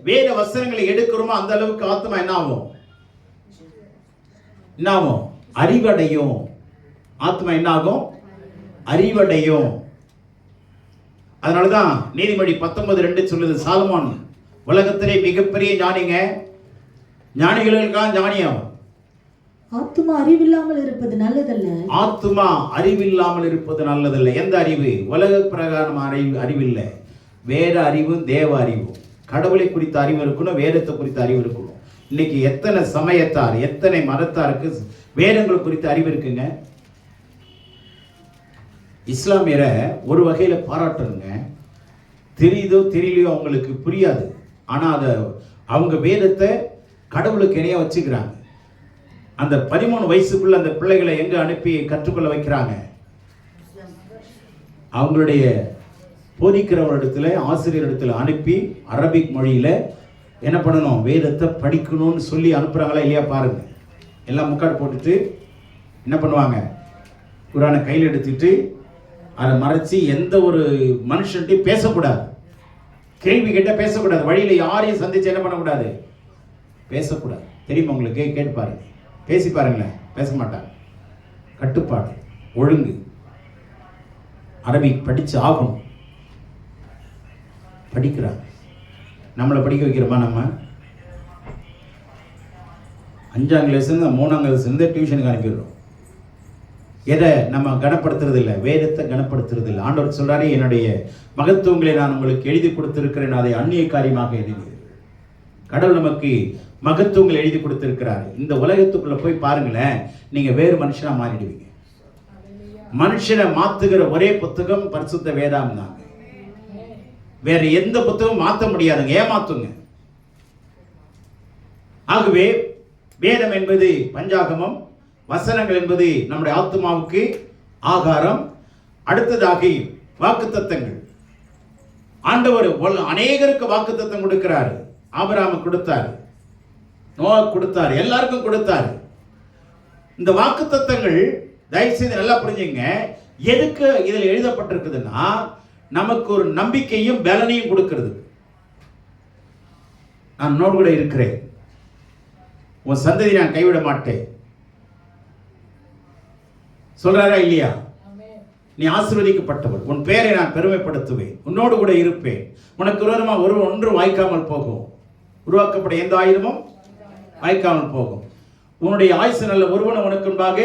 வேத வசனங்களை எடுக்கிறோமோ அந்த அளவுக்கு ஆத்மா என்ன ஆகும்? அறிவடையும். ஆத்மா என்ன ஆகும்? அறிவடையும். அதனாலதான் நீதிமொழி 19:2 சொல்லுது, சாலமோன் உலகத்திலே மிகப்பெரிய ஞானிங்க, ஞானிகளுக்காக ஞானியாகும். ஆத்துமா அறிவில்லாமல் இருப்பது நல்லதல்ல. ஆத்துமா அறிவில்லாமல் இருப்பது நல்லதல்ல. எந்த அறிவு? உலக பிரகாரம் அறிவில்லை, வேற அறிவும் தேவ அறிவும். கடவுளை குறித்த அறிவு இருக்கணும், வேதத்தை குறித்த அறிவு இருக்கணும். இன்னைக்கு எத்தனை சமயத்தார், எத்தனை மதத்தாருக்கு வேதங்கள் குறித்த அறிவு இருக்குங்க? இஸ்லாமியரை ஒரு வகையில பாராட்டுங்க, தெரியுதோ தெரியலையோ அவங்களுக்கு புரியாது. ஆனா அதை அவங்க வேதத்தை கடவுளுக்கு இணையா வச்சுக்கிறாங்க. அந்த 13 வயசுக்குள்ள அந்த பிள்ளைகளை எங்க அனுப்பி கற்றுக்கொள்ள வைக்கிறாங்க? அவங்களுடைய போதிக்கிறவரிடத்துல, ஆசிரியரிடத்துல அனுப்பி அரபிக் மொழியில என்ன பண்ணணும்? வேதத்தை படிக்கணும்னு சொல்லி அனுப்புறாங்களா இல்லையா பாருங்க. எல்லாம் முக்காடு போட்டுட்டு என்ன பண்ணுவாங்க? குரானை கையில் எடுத்துட்டு அதை மறைச்சி எந்த ஒரு மனுஷன்ட்டையும் பேசக்கூடாது, கேள்வி கேட்ட பேசக்கூடாது, வழியில யாரையும் சந்திச்சு என்ன பண்ணக்கூடாது? பேசக்கூடாது. தெரியுமா உங்களுக்கு? கேட்டு பாருங்க, பேசி பாருங்களேன், பேச மாட்டாங்க. கட்டுப்பாடு, ஒழுங்கு. அரபிக் படிச்சு ஆகணும். படிக்கிறாங்க. நம்மளை படிக்க வைக்கிறோமா? நம்ம 5ஆம் கிளாஸ்லேருந்து 3ஆம் கிளாஸ்லேருந்து டியூஷனுக்கு அனுப்பிடுறோம். எதை நம்ம கனப்படுத்துறது இல்லை? வேதத்தை கனப்படுத்துறது இல்லை. ஆண்டவர் சொல்றாரு, என்னுடைய மகத்துவங்களை நான் உங்களுக்கு எழுதி கொடுத்திருக்கிறேன், அதை அந்நிய காரியமாக எழுதி. கடவுள் நமக்கு மகத்துவங்களை எழுதி கொடுத்திருக்கிறார். இந்த உலகத்துக்குள்ள போய் பாருங்களேன், நீங்க வேறு மனுஷனா மாறிடுவீங்க. மனுஷனை மாத்துகிற ஒரே புத்தகம் பரிசுத்த வேதாகம் தாங்க. வேற எந்த புத்தகம் மாற்ற முடியாதுங்க, ஏமாத்துங்க. ஆகவே வேதம் என்பது பஞ்சாகமம், வசனங்கள் என்பது நம்முடைய ஆத்மாவுக்கு ஆகாரம். அடுத்ததாக வாக்குத்தத்தங்கள். ஆண்டவர் அநேகருக்கு வாக்குத்தத்தம் கொடுக்கிறார். ஆபிரகாமுக்கு கொடுத்தார், நோவாவுக்கு கொடுத்தார், எல்லாருக்கும் கொடுத்தார். இந்த வாக்குத்தத்தங்கள் தயவு செய்து நல்லா புரிஞ்சுங்க. எதுக்கு இதில் எழுதப்பட்டிருக்குதுன்னா நமக்கு ஒரு நம்பிக்கையும் பலனையும் கொடுக்கிறது. நான் நோடு கூட இருக்கிறேன், உன் சந்ததி நான் கைவிட மாட்டேன் சொல்றாரா இல்லையா? நீ ஆசீர்வதிக்கப்பட்டவர், உன் பெயரை நான் பெருமைப்படுத்துவேன், உன்னோடு கூட இருப்பேன், உனக்கு விரோதமா ஒன்றும் வாய்க்காமல் போகும், உருவாக்கப்பட எந்த ஆயுதமும் வாய்க்காமல் போகும், உன்னுடைய ஆயுசு நல்ல ஒருவனை உனக்கு முன்பாக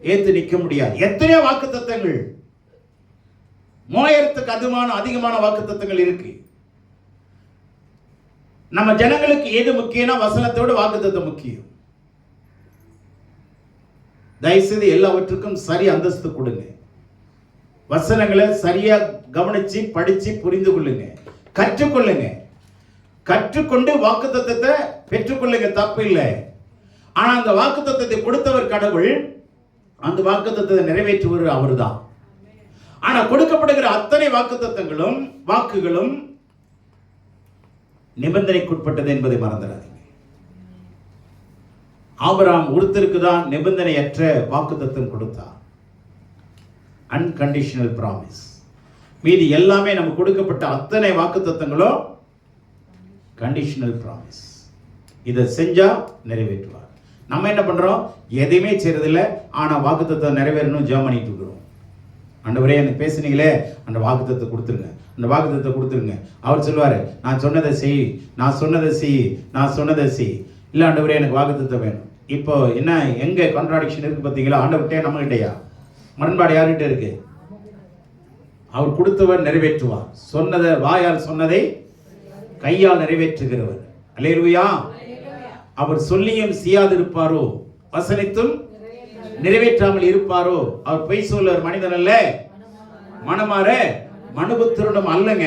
ஏத்து நிற்க முடியாது. எத்தனையோ வாக்குத்தத்தங்கள், 3000க்கு அதிகமான வாக்குத்தத்தங்கள் இருக்கு. நம்ம ஜனங்களுக்கு எது முக்கியம்னா வசனத்தோட வாக்குத்தத்தம் முக்கியம். தயவுசெய்து எல்லாவற்றுக்கும் சரி அந்தஸ்து கொடுங்க. வசனங்களை சரியா கவனிச்சு படிச்சு புரிந்து கொள்ளுங்க, கற்றுக்கொள்ளுங்க. கற்றுக்கொண்டு வாக்குத்தத்தத்தை பெற்றுக்கொள்ளுங்க, தப்பு இல்லை. ஆனா அந்த வாக்குத்தத்தத்தை கொடுத்தவர் கடவுள், அந்த வாக்குத்தத்தத்தை நிறைவேற்றுவர் அவர்தான். ஆனா கொடுக்கப்படுகிற அத்தனை வாக்குத்தத்தங்களும் வாக்குகளும் நிபந்தனைக்குட்பட்டது என்பதை மறந்துடாதீங்க. ஆபிரகாம் ஒருத்தருக்கு தான் நிபந்தனையற்ற வாக்குத்தத்தம் கொடுத்தார், அன்கண்டிஷனல் பிராமிஸ். மீதி எல்லாமே நமக்கு கொடுக்கப்பட்ட அத்தனை வாக்குத்தத்தங்களும் கண்டிஷனல் பிராமிஸ். இதை செஞ்சா நிறைவேற்றுவார். நம்ம என்ன பண்றோம்? எதையுமே செய்யறதில்லை, ஆனா வாக்குத்தத்தம் நிறைவேறணும் ஜெபம் பண்ணிட்டு இருக்கிறோம். ஆண்டவரே எனக்கு பேசுனீங்களே, அந்த வாக்குத்தத்தை கொடுத்துருங்க, அந்த வாக்குத்தத்தை கொடுத்துருங்க. அவர் சொல்லுவாரு, நான் சொன்னதை செய், நான் சொன்னதை செய், நான் சொன்னதை செய். இல்லை ஆண்டவரே எனக்கு வாக்குத்தத்தை வேணும். இப்போ என்ன எங்க கான்ட்ராடிக்ஷன் இருக்கு பார்த்தீங்களா? ஆண்டவர்கிட்டே நம்ம கிட்டையா? முரண்பாடு யார்கிட்ட இருக்கு? அவர் கொடுத்தவர் நிறைவேற்றுவார். சொன்னதை, வாயால் சொன்னதை கையால் நிறைவேற்றுகிறவர். அல்லேலூயா. அவர் சொல்லியும் செய்யாதிருப்பாரோ, வசனித்தும் நிறைவேற்றாமல் இருப்பாரோ? அவர் பொய் சொல்லுவர் மனிதன் அல்ல, மனமாற மனுபுத்திரனும் அல்லங்க.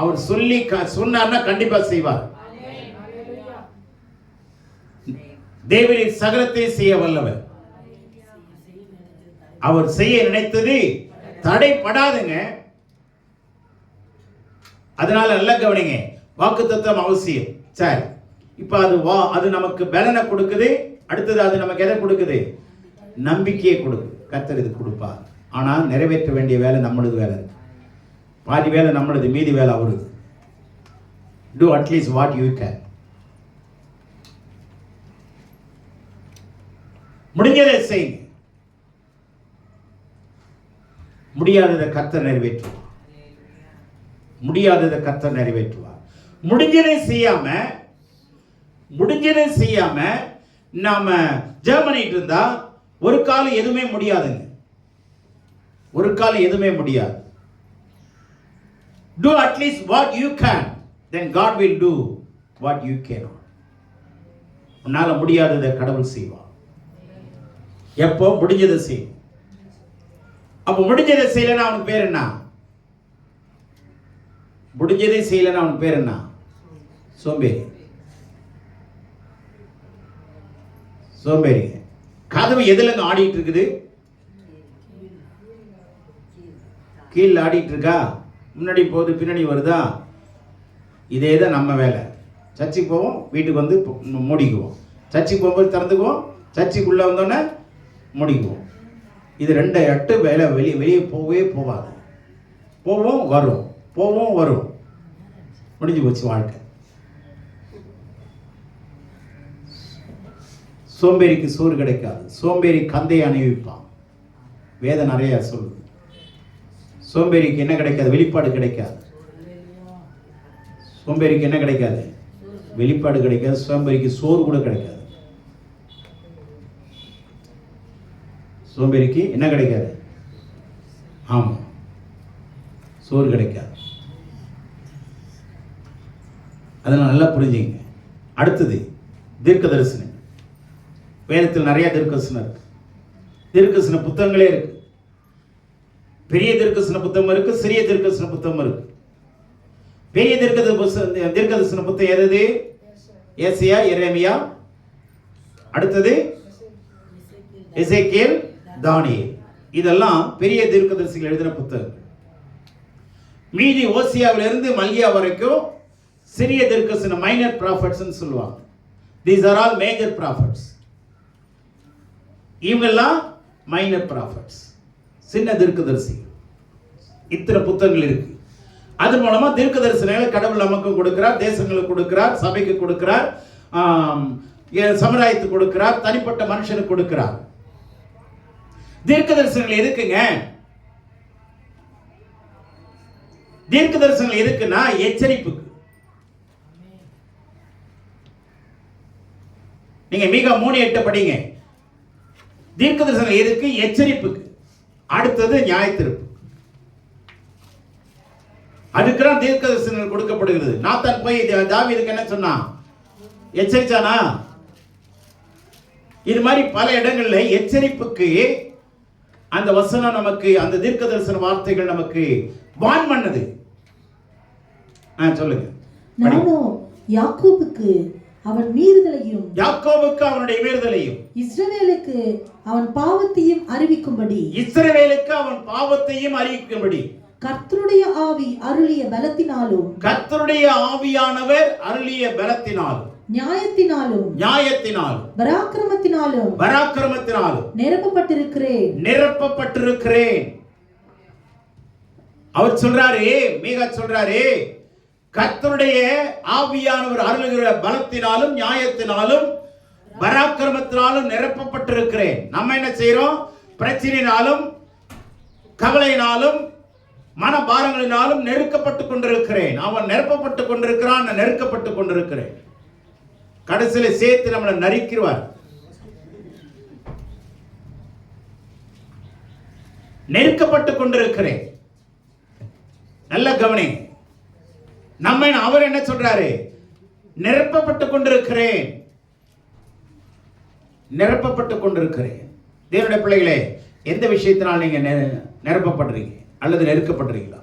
அவர் சொல்லி சொன்னார்னா கண்டிப்பா செய்வார். தேவனின் சகலத்தை செய்ய வல்லவர். அவர் செய்ய நினைத்தது தடைப்படாதுங்க. அதனால நல்ல கவனிங்க, வாக்குத்தத்தம் அவசியம். சரி, இப்ப அது நமக்கு பலனை கொடுக்குது. அடுத்தது அது நமக்கு எதை கொடுக்குது? நம்பிக்கையை கொடுக்குது. கர்த்தர் இது கொடுப்பார். ஆனால் நிறைவேற்ற வேண்டிய வேலை நம்மளது வேலை. பாதி வேலை நம்மளது, மீதி வேலை அவருது. Do at least what you can. முடிஞ்சதை செய்யுங்க. முடியாததை கர்த்தர் நிறைவேற்றுவார். முடியாததை கர்த்தர் நிறைவேற்றுவார். முடிஞ்சதை செய்யாம நாம ஜெர்மனிட்டு இருந்தா ஒரு காலம் எதுவுமே முடியாதுங்க. ஒரு காலம் எதுவுமே முடியாது. Do at least what you can, then God will do what you cannot. உன்னால முடியாததை கடவுள் செய்வார். எப்போ? முடிஞ்சதை செய். அப்ப முடிஞ்சதை செய்யலன்னா அவனுக்கு பேர் என்ன? முடிஞ்சதை செய்யலன்னா அவனுக்கு பேர் என்ன? சோம்பேறி. சோம்பேறிங்க. கதவு எதுலங்க ஆடிட்டு இருக்குது? கீழே ஆடிட்டு இருக்கா? முன்னாடி போகுது, பின்னாடி வருதா? இதே தான் நம்ம வேலை. சர்ச்சுக்கு போவோம், வீட்டுக்கு வந்து மூடிக்குவோம். சர்ச்சுக்கு போகும்போது திறந்துக்குவோம், சர்ச்சுக்குள்ளே வந்தோடனே மூடிக்குவோம். இது 2 வேலை. வெளியே போகவே போகாது. போவோம் வரும், போவோம் வரும், முடிஞ்சு போச்சு வாழ்க்கை. சோம்பேறிக்கு சோறு கிடைக்காது. சோம்பேறி கந்தையை அணிவிப்பான். வேதம் நிறைய சொல்லுது. சோம்பேறிக்கு என்ன கிடைக்காது? வெளிப்பாடு கிடைக்காது. சோம்பேறிக்கு என்ன கிடைக்காது? வெளிப்பாடு கிடைக்காது. சோம்பேறிக்கு சோறு கூட கிடைக்காது. சோம்பேறிக்கு என்ன கிடைக்காது? ஆமா, சோறு கிடைக்காது. அதனால நல்லா புரிஞ்சுங்க. அடுத்தது தீர்க்க தரிசனம். வேதத்தில் நிறைய தீர்க்கதரிசனம் இருக்கு. தீர்க்கதரிசன புத்தகங்களே இருக்கு. பெரிய தீர்க்கதரிசன புத்தகம் இருக்கு, சிறிய தீர்க்கதரிசன புத்தகம் இருக்கு. பெரிய தீர்க்கதரிசன புத்தகம் எது? ஏசாயா, எரேமியா, அடுத்தது எசேக்கியேல், தானியேல். இதெல்லாம் பெரிய தீர்க்கதரிசிகள் எழுதின புத்தகம். மீதி ஓசியாவிலிருந்து மல்கியா வரைக்கும் சிறிய தீர்க்கதரிசன மைனர் ப்ராஃபட்ஸ் சொல்லுவாங்க. These are all major prophets. இவங்கெல்லாம் மைனர் ப்ராஃபட்ஸ், சின்ன தீர்க்கதரிசி. இத்தனை புத்தகங்கள் இருக்கு. அது மூலமா தீர்க்க தரிசனங்களை கடவுள் நமக்கு கொடுக்கிறார், தேசங்களுக்கு கொடுக்கிறார், சபைக்கு கொடுக்கிறார், சமுதாயத்துக்கு கொடுக்கிறார், தனிப்பட்ட மனுஷனுக்கு கொடுக்கிறார். தீர்க்க தரிசனங்கள் எதுக்குங்க? தீர்க்க தரிசனங்கள் எதுக்குன்னா எச்சரிப்புக்கு. நீங்க மீகா 3:8 படிங்க. தீர்க்க தரிசனம் எதுக்கு? எச்சரிப்புக்கு. அடுத்தது நியாயத்தீர்ப்பு. அதுக்குதான் தீர்க்க தரிசனங்கள் கொடுக்கப்படுகிறது. நாத்தான் போய் தாவீதுக்கு என்ன சொன்னான்? எச்சரிச்சானா? இது மாதிரி பல இடங்கள்ல எச்சரிப்புக்கு அந்த வசனம் நமக்கு, அந்த தீர்க்க தரிசன வார்த்தைகள் நமக்கு வான் பண்ணது. சொல்லுங்க. நானும் யாக்கோபுக்கு அவன் மீறுதலையும், யாக்கோபுக்கு அவனுடைய மீறுதலையும், இஸ்ரவேலுக்கு அவன் பாவத்தையும் அறிவிக்கும்படி, இஸ்ரவேலுக்கு அவன் பாவத்தையும் அறிவிக்கும்படி கர்த்தருடைய ஆவி அருளிய பலத்தினாலும், கர்த்தருடைய ஆவியானவர் அருளிய பலத்தினாலும், நியாயத்தினாலும், நியாயத்தினாலும், பராக்கிரமத்தினாலும், பராக்கிரமத்தினாலும் நிரப்பப்பட்டிருக்கிறேன். அவர் சொல்றாரு, மீகா சொல்றாரு, கர்த்தருடைய ஆவியானவர் அருளுகிற பலத்தினாலும், நியாயத்தினாலும், பராக்கிரமத்தினாலும் நிரப்பப்பட்டிருக்கிறேன். நம்ம என்ன செய்யறோம்? பிரச்சனையினாலும், கவலையினாலும், மனபாரங்களினாலும் நெருக்கப்பட்டு கொண்டிருக்கிறேன். அவன் நிரப்பப்பட்டு கொண்டிருக்கிறான், நான் நெருக்கப்பட்டு கொண்டிருக்கிறேன். கடைசியில் சேர்த்து நம்மளை நரிக்கிறார். நெருக்கப்பட்டு கொண்டிருக்கிறேன். நல்ல கவனி. நம்ம அவர் என்ன சொல்றாரு? நிரப்பப்பட்டு கொண்டிருக்கிறேன், நிரப்பப்பட்டு கொண்டிருக்கிறேன். தேவனுடைய பிள்ளைகளே, எந்த விஷயத்தினால் நீங்க நிரப்பப்படுறீங்க அல்லது நெருக்கப்படுறீங்களா?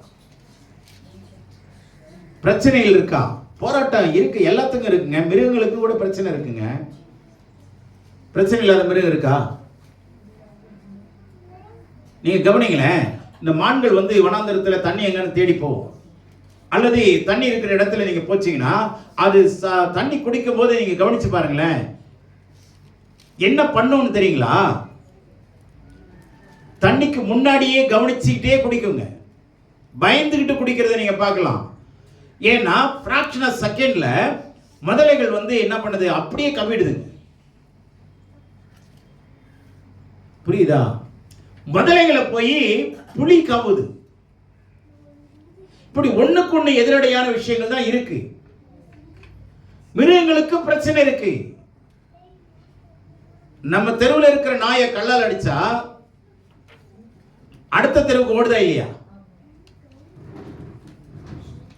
பிரச்சனைகள் இருக்கா? போராட்டம் இருக்கு, எல்லாத்துக்கும் இருக்குங்க. மிருகங்களுக்கு கூட பிரச்சனை இருக்குங்க. பிரச்சனை இல்லாத மிருகம் இருக்கா? நீங்க கவனிங்களேன். இந்த மான்கள் வந்து வனாந்தரத்துல தண்ணி எங்கன்னு தேடி போகும், அல்லது தண்ணி இருக்கிற இடத்துல நீங்க போச்சீங்கன்னா அது தண்ணி குடிக்கும் போது நீங்க கவனிச்சு பாருங்களேன், என்ன பண்ணுன்னு தெரியுங்களா? தண்ணிக்கு முன்னாடியே கவனிச்சுக்கிட்டே குடிக்குங்க. பயந்துகிட்டு குடிக்கிறத நீங்க பார்க்கலாம். ஏன்னா ஃபிராக்ஷன் ஆஃப் செகண்ட்ல முதலைகள் வந்து என்ன பண்ணுது, அப்படியே கவிடுதுங்க. புரியுதா? முதலைகளை போய் புலி கவுது. இப்படி ஒண்ணுக்கு ஒண்ணு எதிரடையான விஷயங்கள் தான் இருக்கு. மிருகங்களுக்கு பிரச்சனை இருக்கு. நம்ம தெருவில் இருக்கிற நாயை கல்லால் அடிச்சா அடுத்த தெருவுக்கு ஓடுதா இல்லையா?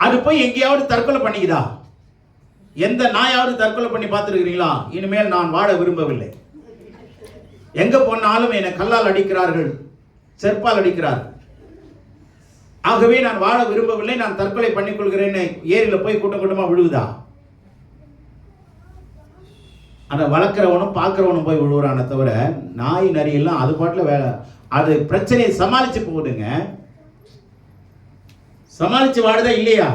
அது போய் எங்கேயாவது தற்கொலை பண்ணிக்குதா? எந்த நாயாவது தற்கொலை பண்ணி பார்த்துருக்கிறீங்களா? இனிமேல் நான் வாழ விரும்பவில்லை, எங்க போனாலும் என்னை கல்லால் அடிக்கிறார்கள், செருப்பால் அடிக்கிறார்கள், ஆகவே நான் வாழ விரும்பவில்லை, நான் தற்கொலை பண்ணிக் கொள்கிறேன்னு ஏரியில போய் கூட்டம் கூட்டமா விழுகுதா? அதை வளர்க்கிறவனும் பார்க்கிறவனும் போய் விழுவுறானே தவிர நாய் நரியெல்லாம் அது பாட்டுல வேலை, அது பிரச்சனையை சமாளிச்சு போகுதுங்க. சமாளிச்சு வாடுதா இல்லையா?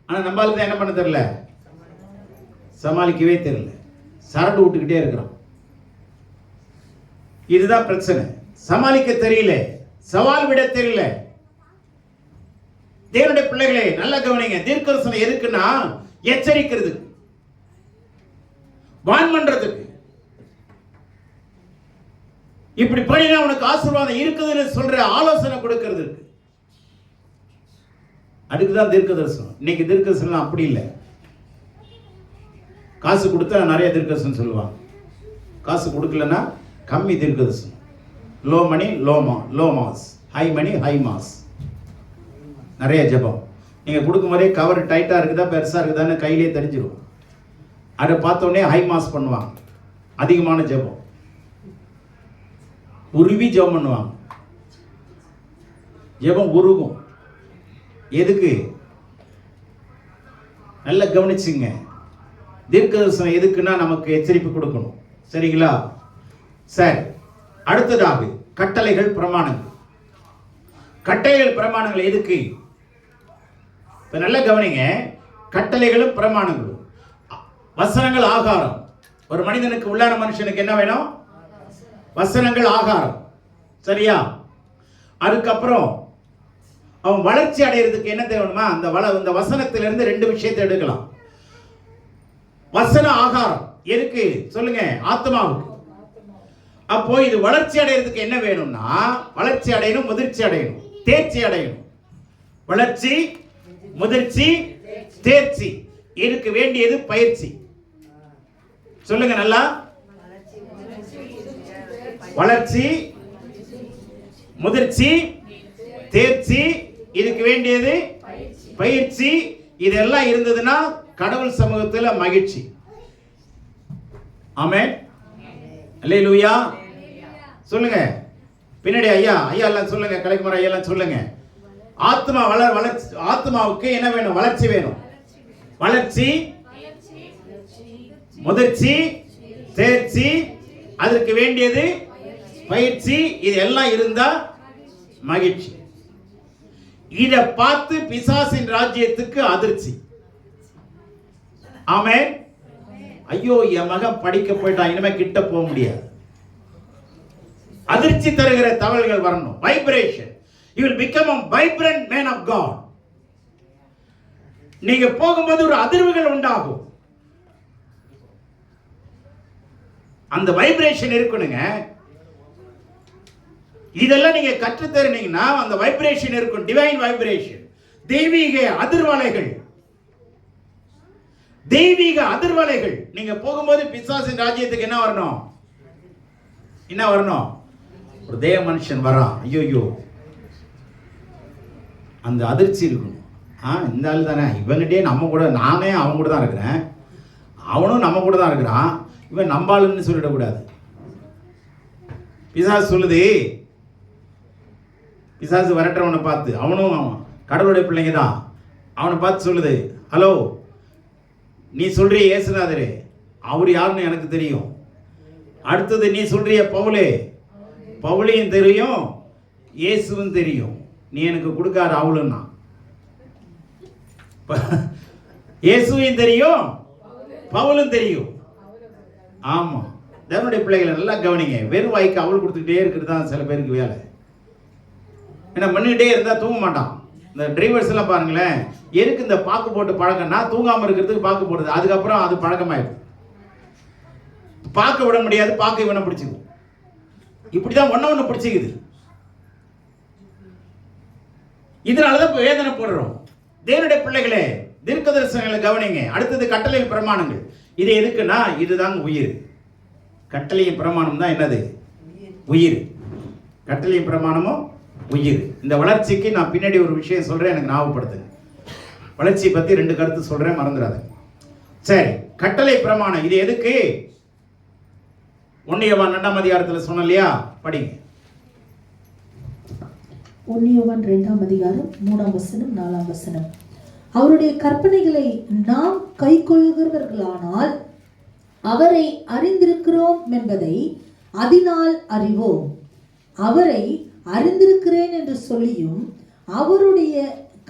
ஆனா நம்மளுக்கு தான் என்ன பண்ண தெரியல, சமாளிக்கவே தெரியல, சரண்டு விட்டுக்கிட்டே இருக்கிறோம். இதுதான் பிரச்சனை. சமாளிக்க தெரியல, சவால் விட தெரியல. தேவனுடைய பிள்ளைகளே நல்லா கவனிங்க. தீர்க்கதரிசனம் எதுக்குன்னா எச்சரிக்கிறது, வான் பண்றதுக்கு. இப்படி பண்ணினா உனக்கு ஆசீர்வாதம் இருக்குதுன்னு சொல்ற ஆலோசனை கொடுக்கிறதுக்கு. அதுக்குதான் தீர்க்கதரிசனம். இன்னைக்கு தீர்க்கதரிசனம் அப்படி இல்லை. காசு கொடுத்தா நிறைய தீர்க்கதரிசனம் சொல்லுவாங்க, காசு கொடுக்கலன்னா கம்மி தீர்க்கதரிசனம். லோ மணி லோ மாஸ், ஹை மணி ஹை மாஸ். நிறைய ஜெபம். நீங்க கொடுக்கும் போதே கவர் டைட்டா இருக்குதா பெருசா இருக்குதான்னு கையிலே தெரிஞ்சிடும். அதை பார்த்த உடனே ஹை மாஸ் பண்ணுவாங்க, அதிகமான ஜெபம், உருவி ஜெபம் பண்ணுவாங்க. ஜெபம் உருகும். எதுக்கு? நல்லா கவனிச்சுங்க. தீர்க்கதரிசனம் எதுக்குன்னா நமக்கு எச்சரிப்பு கொடுக்கணும். சரிங்களா? சரி, அடுத்ததாக கட்டளைகள் பிரமாணங்கள். கட்டளைகள் பிரமாணங்கள் எதுக்கு? இப்ப நல்லா கவனிங்க. கட்டளைகளும் பிரமாணங்களும். வசனங்கள் ஆகாரம். ஒரு மனிதனுக்கு, உள்ளான மனுஷனுக்கு என்ன வேணும்? வசனங்கள் ஆகாரம். சரியா? அதுக்கப்புறம் அவன் வளர்ச்சி அடைகிறதுக்கு என்ன தேவைமா? அந்த வசனத்திலிருந்து ரெண்டு விஷயத்தை எடுக்கலாம். வசன ஆகாரம் எதுக்கு சொல்லுங்க? ஆத்மாவுக்கு. அப்போ இது வளர்ச்சி அடைகிறதுக்கு என்ன வேணும்னா, வளர்ச்சி அடையணும், முதிர்ச்சி அடையணும், தேர்ச்சி அடையணும். வளர்ச்சி, முதிர்ச்சி, தேர்ச்சி. இதுக்கு வேண்டியது பயிற்சி. சொல்லுங்க நல்லா. வளர்ச்சி, முதிர்ச்சி, தேர்ச்சி. இதுக்கு வேண்டியது பயிற்சி. இதெல்லாம் இருந்ததுன்னா கடவுள் சமூகத்தில் மகிழ்ச்சி. ஆமென். அல்லேலூயா. சொல்லுங்க பின்னாடி ஐயா எல்லாம் சொல்லுங்க, கலைக்குமார் ஐயா எல்லாம் சொல்லுங்க. ஆத்மா வளர்ச்சி. ஆத்மாவுக்கு என்ன வேணும்? வளர்ச்சி வேணும். வளர்ச்சி, முதிர்ச்சி, தேர்ச்சி. அதற்கு வேண்டியது பயிற்சி. இது எல்லாம் இருந்தா மகிழ்ச்சி. இத பார்த்து பிசாசின் ராஜ்யத்துக்கு அதிர்ச்சி. ஆமென். ஐயோ, என் மகன் படிக்க போயிட்டான், இனிமே கிட்ட போக முடியாது. அதிர்ச்சி தருகிற தகவல்கள் வரணும். Vibration. You will become a vibrant man of God. நீங்க போகும்போது ஒரு அதிர்வுகள் உண்டாகும். அந்த வைப்ரேஷன் இருக்கணுங்க. இதெல்லாம் நீங்க கற்று தருனீங்கன்னா அந்த வைப்ரேஷன் இருக்கும். டிவைன் வைப்ரேஷன், தெய்வீக அதிர்வலைகள். தெய்வீக அதிர்வலைகள். நீங்க போகும்போது பிசாசின் ராஜ்யத்துக்கு என்ன வரணும்? என்ன வரணும்? ஒரு தேவ மனுஷன் வரான், ஐயோ, அந்த அதிர்ச்சி இருக்கணும். இந்த ஆள் தானே, இவங்கிட்டே நம்ம கூட, நானே அவன் கூட தான் இருக்கிறேன், அவனும் நம்ம கூட தான் இருக்கிறான், இவன் நம்பாளுன்னு சொல்லிடக்கூடாது. பிசாசு சொல்லுது, பிசாசு வரட்டுறவனை பார்த்து, அவனும் கடவுளுடைய பிள்ளைங்க தான், அவனை பார்த்து சொல்லுது, ஹலோ, நீ சொல்றிய இயேசுநாதரே, அவர் யாருன்னு எனக்கு தெரியும். அடுத்தது நீ சொல்றிய பவுலே, பவுலையும் தெரியும், இயேசுவும் தெரியும். நீ எனக்கு கொடுக்காத அவளுன்னா இயேசுவையும் தெரியும், பவுலும் தெரியும். ஆமா, தேவனுடைய பிள்ளைகளை நல்லா கவனிங்க. வெறும் வாய்க்கு அவள் கொடுத்துக்கிட்டே இருக்கிறது தான் சில பேருக்கு வேலை. ஏன்னா பண்ணிக்கிட்டே இருந்தால் தூங்க மாட்டான். இந்த டிரைவர்ஸ் எல்லாம் பாருங்களேன், எதுக்கு இந்த பாக்கு போட்டு பழக்கம்னா தூங்காமல் இருக்கிறதுக்கு பாக்கு போடுறது. அதுக்கப்புறம் அது பழக்கமாயிடும். பார்க்க விட முடியாது, பார்க்க இவனை பிடிச்சிக்கும். இப்படிதான் ஒன்று பிடிச்சிக்குது. இதனாலதான் வேதனை போடுறோம். தேவனுடைய பிள்ளைகளே, தீர்க்க தரிசனங்களை கவனிங்க. அடுத்தது கட்டளையின் பிரமாணங்கள். இது எதுக்குன்னா இதுதான் உயிர். கட்டளையின் பிரமாணம் தான் என்னது? உயிர். கட்டளையின் பிரமாணமும் உயிர். இந்த வளர்ச்சிக்கு நான் பின்னாடி ஒரு விஷயம் சொல்றேன், எனக்கு ஞாபகப்படுத்துங்க. வளர்ச்சியை பத்தி 2 கருத்து சொல்றேன், மறந்துடாத. சரி, கட்டளை பிரமாணம் இது எதுக்கு? 1 யோவான் 2ஆம் அதிகாரத்தில் சொன்ன இல்லையா, படிங்க. 1 யோவான் 2ஆம் அதிகாரம் 3ஆம் வசனம் 4ஆம் வசனம். அவருடைய கற்பனைகளை நாம் கைக்கொள்கிறவர்களானால் அவரை அறிந்திருக்கிறோம் என்பதை அதனால் அறிவோம். அவரை அறிந்திருக்கிறேன் என்று சொல்லியும் அவருடைய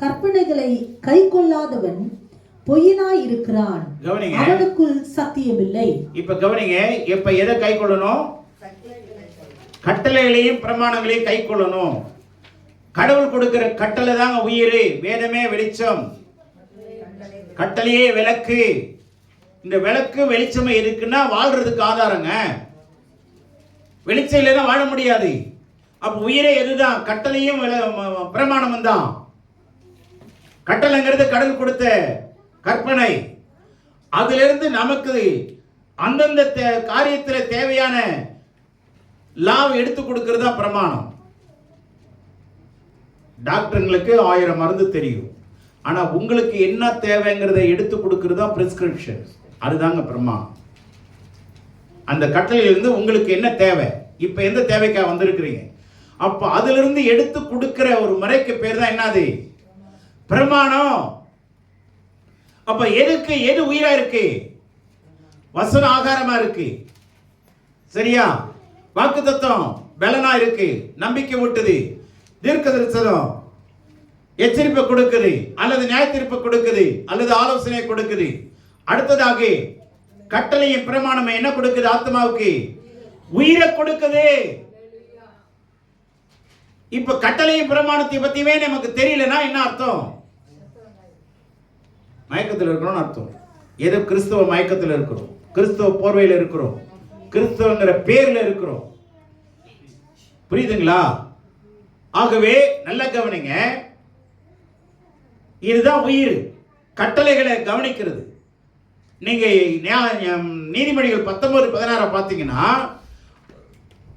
கற்பனைகளை கைக்கொள்ளாதவன் பொய்யனாய் இருக்கிறான், அவனுக்குள் சத்தியமில்லை. இப்ப கவனிங்க, இப்ப எதை கை கொள்ளணும்? கட்டளைகளையும் பிரமாணங்களையும் கை கொள்ளணும். கடவுள் கொடுக்கிற கட்டளை தாங்க உயிர். வேதமே வெளிச்சம், கட்டளையே விளக்கு. இந்த விளக்கு வெளிச்சமே இருக்குன்னா வாழ்றதுக்கு ஆதாரங்க. வெளிச்சம் இல்லைன்னா வாழ முடியாது. அப்ப உயிரே எதுதான்? கட்டளையும் பிரமாணமும் தான். கட்டளைங்கிறது கடவுள் கொடுத்த கற்பனை. அதிலிருந்து நமக்கு அந்தந்த காரியத்தில் தேவையான லாவை எடுத்து கொடுக்கிறது தான் பிரமாணம். டாக்டருங்களுக்கு 1000 மருந்து தெரியும், ஆனா உங்களுக்கு என்ன தேவைங்கிறத எடுத்து கொடுக்கிறது தான் பிரிஸ்கிரிப்ஷன். அதுதாங்க பிரமாணம். அந்த கட்டளையிலிருந்து உங்களுக்கு என்ன தேவை, இப்ப எந்த தேவைக்காக வந்திருக்கிறீங்க, அப்ப அதுல இருந்து எடுத்து கொடுக்கிற ஒரு முறைக்கு பேர் தான் என்னது? பிரமாணம். அப்ப எதுக்கு எது உயிரா இருக்கு? வசன ஆகாரமா இருக்கு, சரியா? வாக்கு தத்துவம் பலனா இருக்கு, நம்பிக்கை ஊட்டுது. தீர்க்க தரிசனம் எச்சரிப்பை கொடுக்குது, அல்லது நியாய தீர்ப்பு கொடுக்குது, அல்லது ஆலோசனை கொடுக்குது. அடுத்ததாக கட்டளையின் பிரமாணம் என்ன கொடுக்குது? ஆத்மாவுக்கு உயிரை கொடுக்குது. இப்ப கட்டளையின் பிரமாணத்தை பத்தியே நமக்கு தெரியலன்னா என்ன அர்த்தம்? மயக்கத்தில் இருக்கிறோம் அர்த்தம். ஏதோ கிறிஸ்தவ மயக்கத்தில் இருக்கிறோம், கிறிஸ்தவ போர்வையில் இருக்கிறோம், கிறிஸ்தவங்கிற பேர்ல இருக்கிறோம். புரியுதுங்களா? ஆகவே நல்ல கவனிங்க, இதுதான் உயிர். கட்டளைகளை கவனிக்கிறது. நீங்க நீதிமொழிகள் 19:16 பார்த்தீங்கன்னா,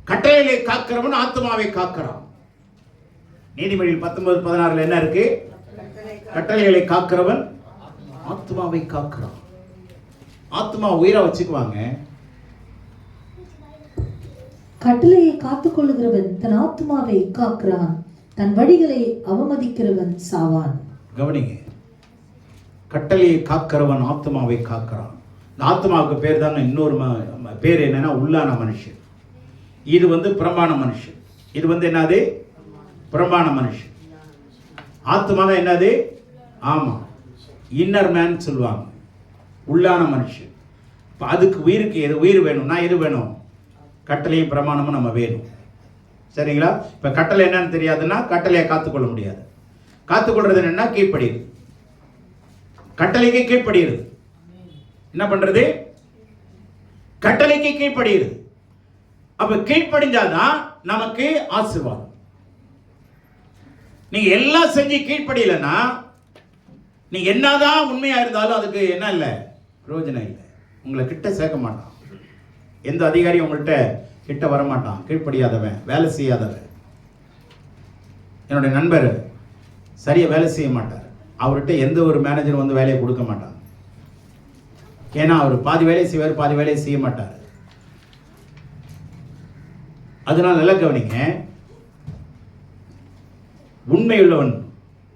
கட்டளைகளை காக்கிறவன் ஆத்மாவை காக்கிறான். நீதிமொழிகள் 19:16 என்ன இருக்கு? கட்டளைகளை காக்கிறவன் ஆத்மாவை காக்கிறான். ஆத்மா உயிரை வச்சுக்குவாங்க. கட்டளையை காத்துக் கொள்ளுகிறவன் தன் ஆத்மாவை காக்கிறான், தன் வழிகளை அவமதிக்கிறவன் சாவான். கவனிங்க, கட்டளையை காக்கிறவன் ஆத்மாவை காக்கிறான். இந்த ஆத்மாவுக்கு பேர் தாங்க இன்னொரு பேர் என்னன்னா உள்ளான மனுஷன். இது பிரமாண மனுஷன். இது என்னது? பிரமாண மனுஷன். ஆத்மா தான் என்னது? ஆமா, இன்னர் மேன் சொல்லுவாங்க, உள்ளான மனுஷன். அதுக்கு உயிருக்கு எது உயிர் வேணும்னா எது வேணும்? கட்டளையும் பிரமாணமும் நம்ம வேணும், சரிங்களா? இப்ப கட்டளை என்னன்னு தெரியாதுன்னா கட்டளையை காத்துக்கொள்ள முடியாது. காத்துக்கொள்றது என்னன்னா கீழ்ப்படியுது. கட்டளைக்கு கீழ்ப்படியுது. என்ன பண்றது? கட்டளைக்கு கீழ்ப்படியுது. அப்ப கீழ்ப்படிஞ்சாதான் நமக்கு ஆசீர்வாதம். நீங்க எல்லாம் செஞ்சு கீழ்ப்படியலன்னா நீங்க என்னதான் உண்மையா இருந்தாலும் அதுக்கு என்ன இல்லை, பிரயோஜனம் இல்லை. உங்களை கிட்ட சேர்க்க மாட்டான். எந்த அதிகாரியும் உங்கள்கிட்ட கிட்ட வரமாட்டான். கீழ்ப்படியாதவன், வேலை செய்யாதவன். என்னுடைய நண்பர் சரியா வேலை செய்ய மாட்டார். அவர்கிட்ட எந்த ஒரு மேனேஜரும் வந்து வேலையை கொடுக்க மாட்டாங்க. ஏன்னா அவர் பாதி வேலையை செய்வார், பாதி வேலையை செய்ய மாட்டார். அதனால நல்லா கவனிங்க, உண்மையுள்ளவன்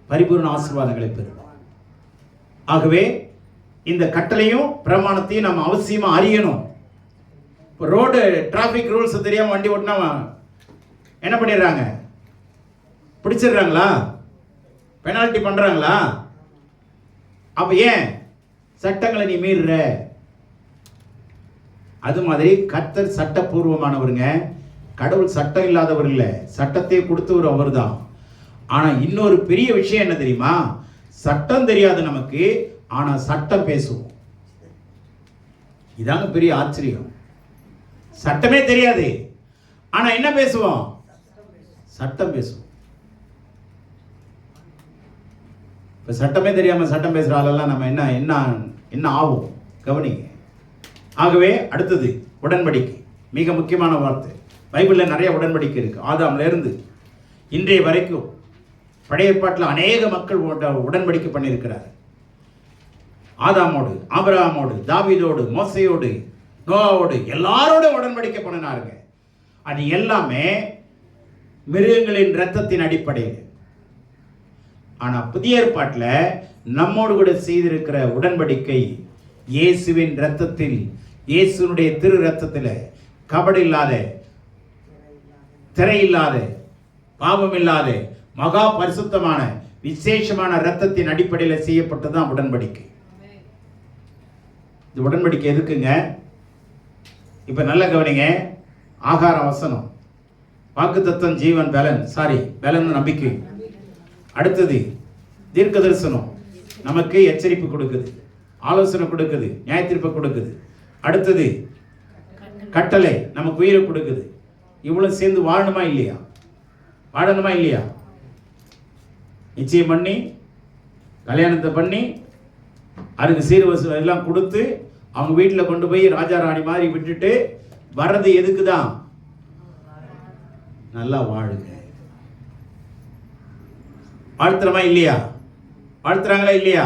பரிபூர்ண ஆசீர்வாதங்களை பெறுவான். ஆகவே இந்த கட்டளையும் பிரமாணத்தையும் நம்ம அவசியமா அறியணும். இப்போ ரோடு டிராஃபிக் ரூல்ஸ் தெரியாம வண்டி ஓட்டினா என்ன பண்ணிடுறாங்க? பிடிச்சிடுறாங்களா? பெனால்ட்டி பண்றாங்களா? அப்ப ஏன் சட்டங்களை நீ மீறுற? அது மாதிரி கர்த்தர் சட்டபூர்வமானவருங்க. கடவுள் சட்டம் இல்லாதவர் இல்லை, சட்டத்தை கொடுத்தவர் அவர் தான். ஆனா இன்னொரு பெரிய விஷயம் என்ன தெரியுமா? சட்டம் தெரியாது நமக்கு, ஆனா சட்டம் பேசுவோம். இதாங்க பெரிய ஆச்சரியம். சட்டமே தெரியாது, ஆனா என்ன பேசுவோம்? சட்டம் பேசுவோம். இப்ப சட்டமே தெரியாம சட்டம் பேசுற ஆளெல்லாம் நம்ம என்ன என்ன என்ன ஆகும் கவனிங்க. ஆகவே அடுத்தது உடன்படிக்கை. மிக முக்கியமான வார்த்தை. பைபிளில் நிறைய உடன்படிக்கை இருக்கு. ஆதாம்ல இருந்து இன்றைய வரைக்கும் பழைய ஏற்பாட்டில் அநேக மக்கள் உடன்படிக்கை பண்ணியிருக்கிறார். ஆதாமோடு, ஆபிரகாமோடு, தாவீதோடு, மோசையோடு, நோவாவோடு எல்லாரோட உடன்படிக்கை பண்ணினாருங்க. அது எல்லாமே மிருகங்களின் இரத்தத்தின் அடிப்படையில். ஆனா புதிய ஏற்பாட்டில் நம்மோடு கூட செய்திருக்கிற உடன்படிக்கை இயேசுவின் இரத்தத்தில், இயேசுனுடைய திரு இரத்தத்தில் கபடு இல்லாத, திரை இல்லாத, பாவம் இல்லாத, மகா பரிசுத்தமான விசேஷமான இரத்தத்தின் அடிப்படையில் செய்யப்பட்டதுதான் உடன்படிக்கை. இந்த உடன்படிக்கை எதுக்குங்க? இப்ப நல்ல கவனிங்க. ஆகார வசனம், வாக்குத்தத்தம், ஜீவன், பலன் நம்பிக்கை. அடுத்தது தீர்க்க தரிசனம், நமக்கு எச்சரிப்பு கொடுக்குது, ஆலோசனை கொடுக்குது, நியாயத்தீர்ப்பு கொடுக்குது. அடுத்தது கட்டளை, நமக்கு உயிரை கொடுக்குது. இவ்வளவு சேர்ந்து வாழணுமா இல்லையா? வாழணுமா இல்லையா? நிச்சயம் பண்ணி, கல்யாணத்தை பண்ணி, அதுக்கு சீர்வசு எல்லாம் கொடுத்து அவங்க வீட்டில் கொண்டு போய் ராஜா ராணி மாதிரி விட்டுட்டு வர்றது எதுக்கு தான்? நல்லா வாழுங்க. வாழ்த்துறமா இல்லையா? வாழ்த்துறாங்களா இல்லையா?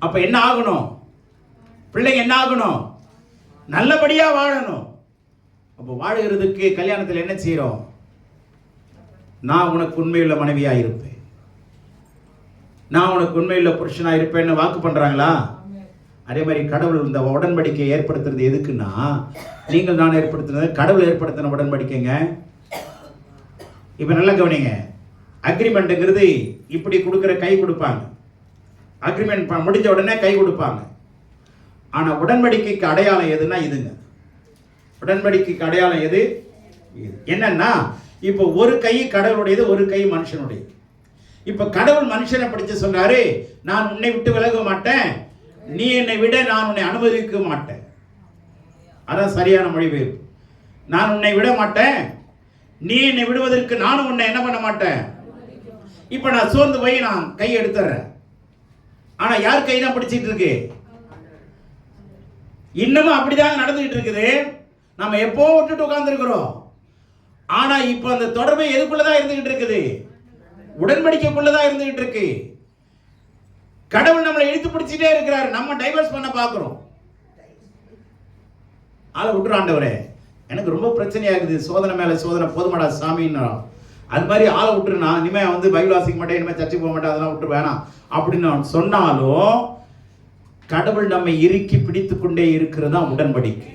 அப்ப என்ன ஆகணும்? பிள்ளைங்க என்ன ஆகணும்? நல்லபடியா வாழணும். அப்ப வாழுகிறதுக்கு கல்யாணத்தில் என்ன செய்யறோம்? நான் உனக்கு உண்மையுள்ள மனைவியா இருப்பேன், நான் உனக்கு உண்மையுள்ள புருஷனா இருப்பேன்னு வாக்கு பண்றாங்களா? அதே மாதிரி கடவுள் இந்த உடன்படிக்கை ஏற்படுத்துறது எதுக்குன்னா, நீங்கள் நான் ஏற்படுத்தினது கடவுள் ஏற்படுத்தின உடன்படிக்கைங்க. இப்ப நல்லா கவனிங்க. அக்ரிமெண்ட்ங்கிறது இப்படி கொடுக்கிற கை கொடுப்பாங்க, அக்ரிமெண்ட் முடிஞ்ச உடனே கை கொடுப்பாங்க. ஆனா உடன்படிக்கைக்கு அடையாளம் எதுன்னா இதுங்க. உடன்படிக்கைக்கு அடையாளம் எது? என்னன்னா, இப்போ ஒரு கை கடவுளுடையது, ஒரு கை மனுஷனுடையது. இப்ப கடவுள் மனுஷனை படிச்சு சொல்றாரு, நான் உன்னை விட்டு விலக மாட்டேன், நீ என்னை விட நான் உன்னை அனுமதிக்க மாட்டேன். அதான் சரியான மொழிபெயர்ப்பு. நான் உன்னை விட மாட்டேன், நீ என்னை விடுவதற்கு நானும் உன்னை என்ன பண்ண மாட்டேன். இப்ப நான் சோர்ந்து போய் நான் கை எடுத்துறேன். ஆனா யார் கை தான் பிடிச்சிட்டு இருக்கு? இன்னமும் அப்படிதான் நடந்துகிட்டு இருக்குது. நம்ம எப்போ விட்டுட்டு உட்கார்ந்து இருக்கிறோம். ஆனா இப்ப அந்த தொடர்பு எதுக்குள்ளதான் இருந்துகிட்டு இருக்குது? உடன்படிக்கைக்குள்ளதான் இருந்துகிட்டு இருக்கு. கடவுள் நம்மளை இழுத்து பிடிச்சிட்டே இருக்கிறாரு, நம்ம டைவர்ஸ் பண்ண பாக்குறோம். ஆளை விட்டுரு ஆண்டவரே, எனக்கு ரொம்ப பிரச்சனையா இருக்குது, சோதனை மேல சோதனை, போதுமாடா சாமின்னு. அது மாதிரி ஆளை விட்டுரு, நான் இனிமே பைபிள் வாசிக்க மாட்டேன், இனிமே சர்ச்சைக்கு போக மாட்டேன், அதெல்லாம் விட்டுரு வேணாம் அப்படின்னு சொன்னாலும் கடவுள் நம்மை இறுக்கி பிடித்து கொண்டே இருக்கிறதா உடன்படிக்கை,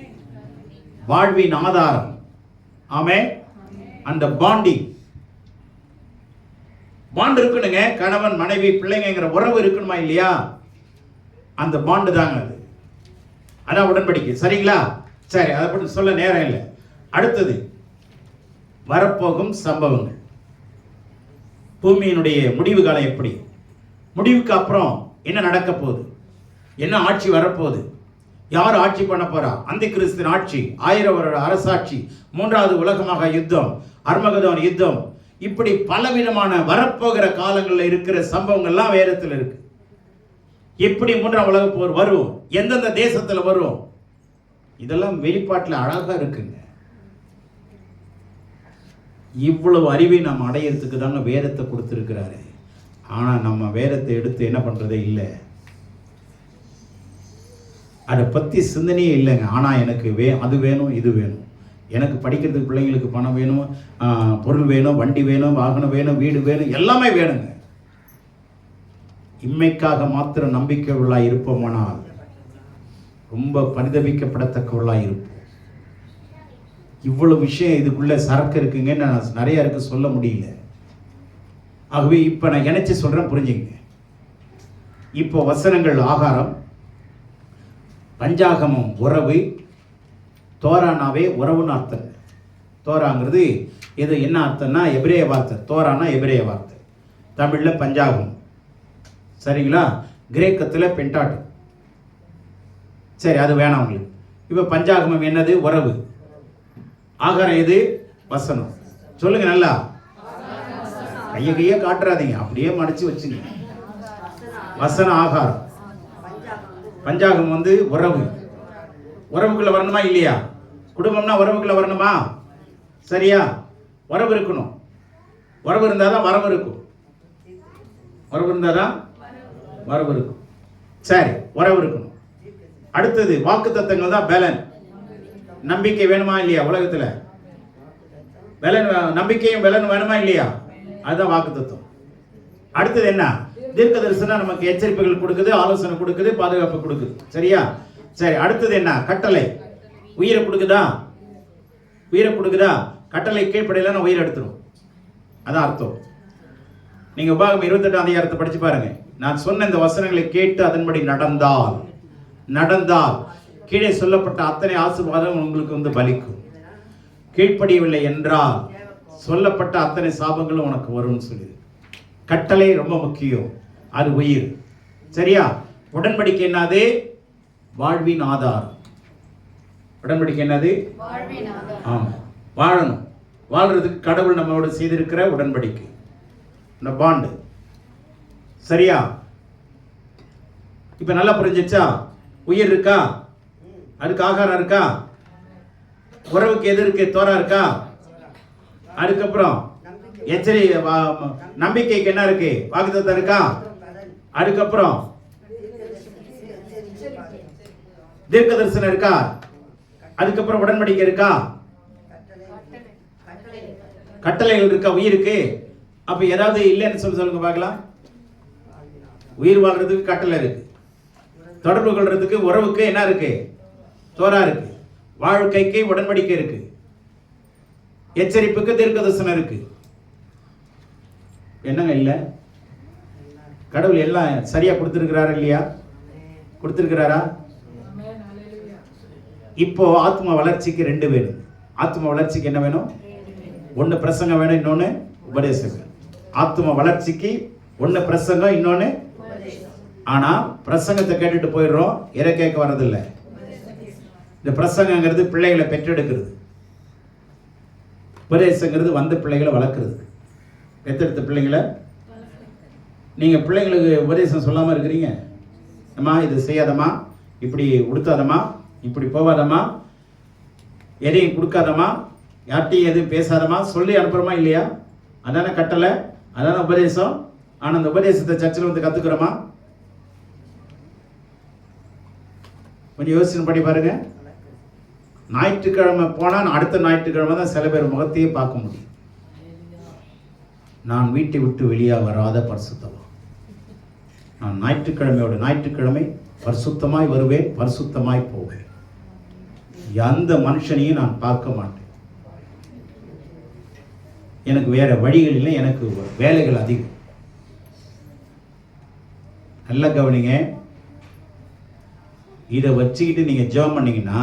வாழ்வின் ஆதாரம். ஆமே. அந்த பாண்டிங் பாண்ட் இருக்கணுங்க. கணவன் மனைவி பிள்ளைங்கிற உறவு இருக்கணுமா இல்லையா? அந்த பாண்டு தாங்க அது. அதான் உடன்படிக்கை. சரிங்களா? சரி, அதை பற்றி சொல்ல நேரம் இல்லை. அடுத்தது வரப்போகும் சம்பவங்கள். பூமியினுடைய முடிவு காலம் எப்படி, முடிவுக்கு அப்புறம் என்ன நடக்க போகுது, என்ன ஆட்சி வரப்போகுது, யார் ஆட்சி பண்ண போறா, அந்த கிறிஸ்துவின் ஆட்சி, 1000 வருட அரசாட்சி, 3வது உலகமாக யுத்தம், அர்மகதோன் யுத்தம், இப்படி பலவிதமான வரப்போகிற காலங்களில் இருக்கிற சம்பவங்கள்லாம் வேதத்தில் இருக்கு. எப்படி 3ஆம் உலக போர் வரும், எந்தெந்த தேசத்துல வரும், இதெல்லாம் வெளிப்பாட்டில் அழகா இருக்குங்க. இவ்வளவு அறிவை நாம் அடையிறதுக்கு தாங்க வேதத்தை கொடுத்துருக்கிறாரு. ஆனா நம்ம வேதத்தை எடுத்து என்ன பண்றதே இல்லை, அதை பத்தி சிந்தனையே இல்லைங்க. ஆனா எனக்கு அது வேணும், இது வேணும், எனக்கு படிக்கிறதுக்கு பிள்ளைங்களுக்கு பணம் வேணும், பொருள் வேணும், வண்டி வேணும், வாகனம் வேணும், வீடு வேணும், எல்லாமே வேணுங்க. இம்மைக்காக மாத்திரம் நம்பிக்கை உள்ளாய் இருப்போமானால் ரொம்ப பரிதபிக்கப்படத்தக்கவர்களாக இருப்போம். இவ்வளவு விஷயம் இதுக்குள்ள சரக்கு இருக்குங்கன்னு நான் நிறைய இருக்கு சொல்ல முடியல. ஆகவே இப்போ நான் இணைச்சி சொல்கிறேன், புரிஞ்சுங்க. இப்போ வசனங்கள் ஆகாரம், பஞ்சாகமம் உறவு, தோரானாவே உறவுன்னு அர்த்தம். தோராங்கிறது இது என்ன அர்த்தம்னா எபிரேய வார்த்தை. தோரானா எபிரேய வார்த்தை, தமிழில் பஞ்சாகம், சரிங்களா? கிரேக்கத்தில் பென்டாட்டு. சரி, அது வேணாம் உங்களுக்கு. இப்போ பஞ்சாகமம் என்னது? உறவு. ஆகாரம் எது? வசனம். சொல்லுங்க நல்லா, கையை காட்டுறாதீங்க, அப்படியே மடிச்சு வச்சுங்க. வசனம் ஆகாரம், பஞ்சாகம் வந்து உறவு. உறவுக்குள்ள வரணுமா இல்லையா? குடும்பம்னா உறவுக்குள்ள வரணுமா? சரியா? உறவு இருக்கணும். உறவு இருந்தாதான் வரவு இருக்கும். உறவு இருந்தாதான் வரவு இருக்கும். சரி, உறவு இருக்கணும். அடுத்தது வாக்கு தத்தங்கள் தான் பலன். நம்பிக்கை வேணுமா இல்லையா? உலகத்துல பலன், நம்பிக்கையும் பலன் வேணுமா இல்லையா? அதுதான் வாக்கு தத்துவம். அடுத்தது என்ன? தீர்க்க தரிசனம் நமக்கு எச்சரிப்புகள் கொடுக்குது, ஆலோசனை கொடுக்குது, பாதுகாப்பு கொடுக்குது. சரியா? சரி, அடுத்தது என்ன? கட்டளை. உயிரை கொடுக்குதா? உயிரை கொடுக்குதா? கட்டளை கீழ்ப்படையில நான் உயிரை எடுத்துரும். அதான் அர்த்தம். நீங்க உபாகமம் 28ஆம் அதிகாரத்தை படிச்சு பாருங்க. நான் சொன்ன இந்த வசனங்களை கேட்டு அதன்படி நடந்தால் கீழே சொல்லப்பட்ட அத்தனை ஆசீர்வாதம் உங்களுக்கு வந்து பலிக்கும். கீழ்ப்படியவில்லை என்றால் சொல்லப்பட்ட அத்தனை சாபங்களும் உனக்கு வரும்னு சொல்லி. கட்டளை ரொம்ப முக்கியம், அது உயிர். சரியா? உடன்படிக்கை என்னது? வாழ்வின் ஆதாரம். உடன்படிக்கை என்னது? ஆமா, வாழணும். வாழ்றதுக்கு கடவுள் நம்மளோட செய்திருக்கிற உடன்படிக்கை, இந்த பாண்டு. சரியா? இப்ப நல்லா புரிஞ்சிச்சா? உயிர் இருக்கா? அதுக்கு ஆகாரம் இருக்கா? உறவுக்கு எது இருக்கு? தோரா இருக்கா? அதுக்கப்புறம் நம்பிக்கைக்கு என்ன இருக்கு? வாக்குத்தத்தம் இருக்கா? அதுக்கப்புறம் தீர்க்க தரிசனம் இருக்கா? அதுக்கப்புறம் உடன்படிக்கை இருக்கா? கட்டளைகள் இருக்கா? உயிருக்கு. அப்ப ஏதாவது இல்லைன்னு சொல்லுங்க பார்க்கலாம். உயிர் வாழ்றதுக்கு கட்டளை இருக்கு, தொடர்பு கொள்றதுக்கு உறவுக்கு என்ன இருக்கு? தோரா இருக்கு. வாழ்க்கைக்கு உடன்படிக்கை இருக்கு, எச்சரிப்புக்கு தீர்க்க தரிசனம் இருக்கு. என்னங்க இல்ல? கடவுள் எல்லாம் சரியா கொடுத்திருக்கிறாரா இல்லையா? கொடுத்திருக்கிறாரா? இப்போ ஆத்ம வளர்ச்சிக்கு 2 வேணும். ஆத்ம வளர்ச்சிக்கு என்ன வேணும்? ஒன்னு பிரசங்கம் வேணும், இன்னொன்னு உபதேசம். ஆத்ம வளர்ச்சிக்கு ஒன்னு பிரசங்கம், இன்னொன்னு. ஆனா பிரசங்கத்தை கேட்டுட்டு போயிடுறோம், இறை கேட்க வர்றதில்லை. இந்த பிரசங்கங்கிறது பிள்ளைகளை பெற்றெடுக்கிறது, உபதேசங்கிறது வந்த பிள்ளைகளை வளர்க்குறது. பெற்றெடுத்த பிள்ளைங்களை நீங்கள் பிள்ளைங்களுக்கு உபதேசம் சொல்லாமல் இருக்கிறீங்க. அம்மா இது செய்யாதம்மா, இப்படி உடுத்தாதம்மா, இப்படி போவாதம்மா, எதையும் கொடுக்காதம்மா, யார்ட்டையும் எதுவும் பேசாதம்மா சொல்லி அனுப்புகிறோமா இல்லையா? அதான கட்டளை, அதான உபதேசம். ஆனால் அந்த உபதேசத்தை சர்ச்சில் வந்து கற்றுக்கிறோமா? கொஞ்சம் யோசனை பண்ணி பாருங்க. ஞாயிற்றுக்கிழமை போனால் அடுத்த ஞாயிற்றுக்கிழமை தான் சில பேர் முகத்தையே பார்க்க முடியும். நான் வீட்டை விட்டு வெளியே வராத பரிசுத்தமா, நான் ஞாயிற்றுக்கிழமை பரிசுத்தமாய் வருவேன், பரிசுத்தமாய் போவேன். எந்த மனுஷனையும் நான் பார்க்க மாட்டேன். எனக்கு வேற வழிகள் இல்லை, எனக்கு வேலைகள் அதிகம். நல்லா கவனிங்க. இதை வச்சுக்கிட்டு நீங்க ஜெபம் பண்ணீங்கன்னா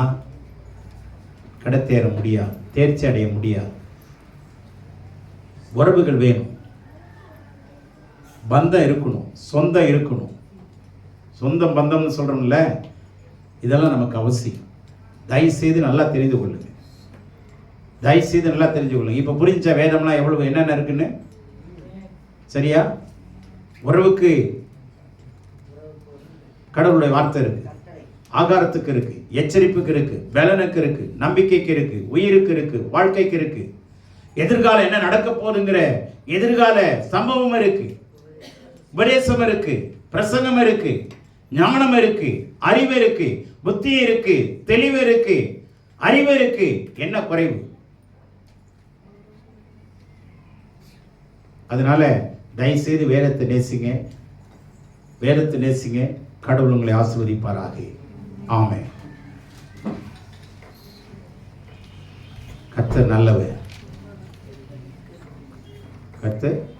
கடத்தேற முடியாது, தேர்ச்சி அடைய முடியாது. உறவுகள் வேணும், பந்தம் இருக்கணும், சொந்தம் இருக்கணும். சொந்தம் பந்தம்னு சொல்றோம்ல, இதெல்லாம் நமக்கு அவசியம். தயவுசெய்து நல்லா தெரிந்து கொள்ளுங்க, தயவுசெய்து நல்லா தெரிஞ்சு கொள்ளுங்க. இப்போ புரிஞ்ச வேதம்லாம் எவ்வளவு என்னென்ன இருக்குன்னு. சரியா? உறவுக்கு கடவுளுடைய வார்த்தை இருக்கு, ஆகாரத்துக்கு இருக்கு, எச்சரிப்புக்கு இருக்கு, பலனுக்கு இருக்கு, நம்பிக்கைக்கு இருக்கு, உயிருக்கு இருக்கு, வாழ்க்கைக்கு இருக்கு, எதிர்காலம் என்ன நடக்க போகுதுங்கிற எதிர்கால சம்பவம் இருக்கு, உபதேசம் இருக்கு, பிரசங்கம் இருக்கு, ஞானம் இருக்கு, அறிவு இருக்கு, புத்தி இருக்கு, தெளிவு இருக்கு, அறிவு இருக்கு. என்ன குறைவு? அதனால தயவுசெய்து வேதத்தை நேசிங்க. வேதத்தை நேசிங்க. கடவுள் உங்களை ஆசீர்வதிப்பாராக. ஆமென். கர்த்தர் நல்லவர். கர்த்தர்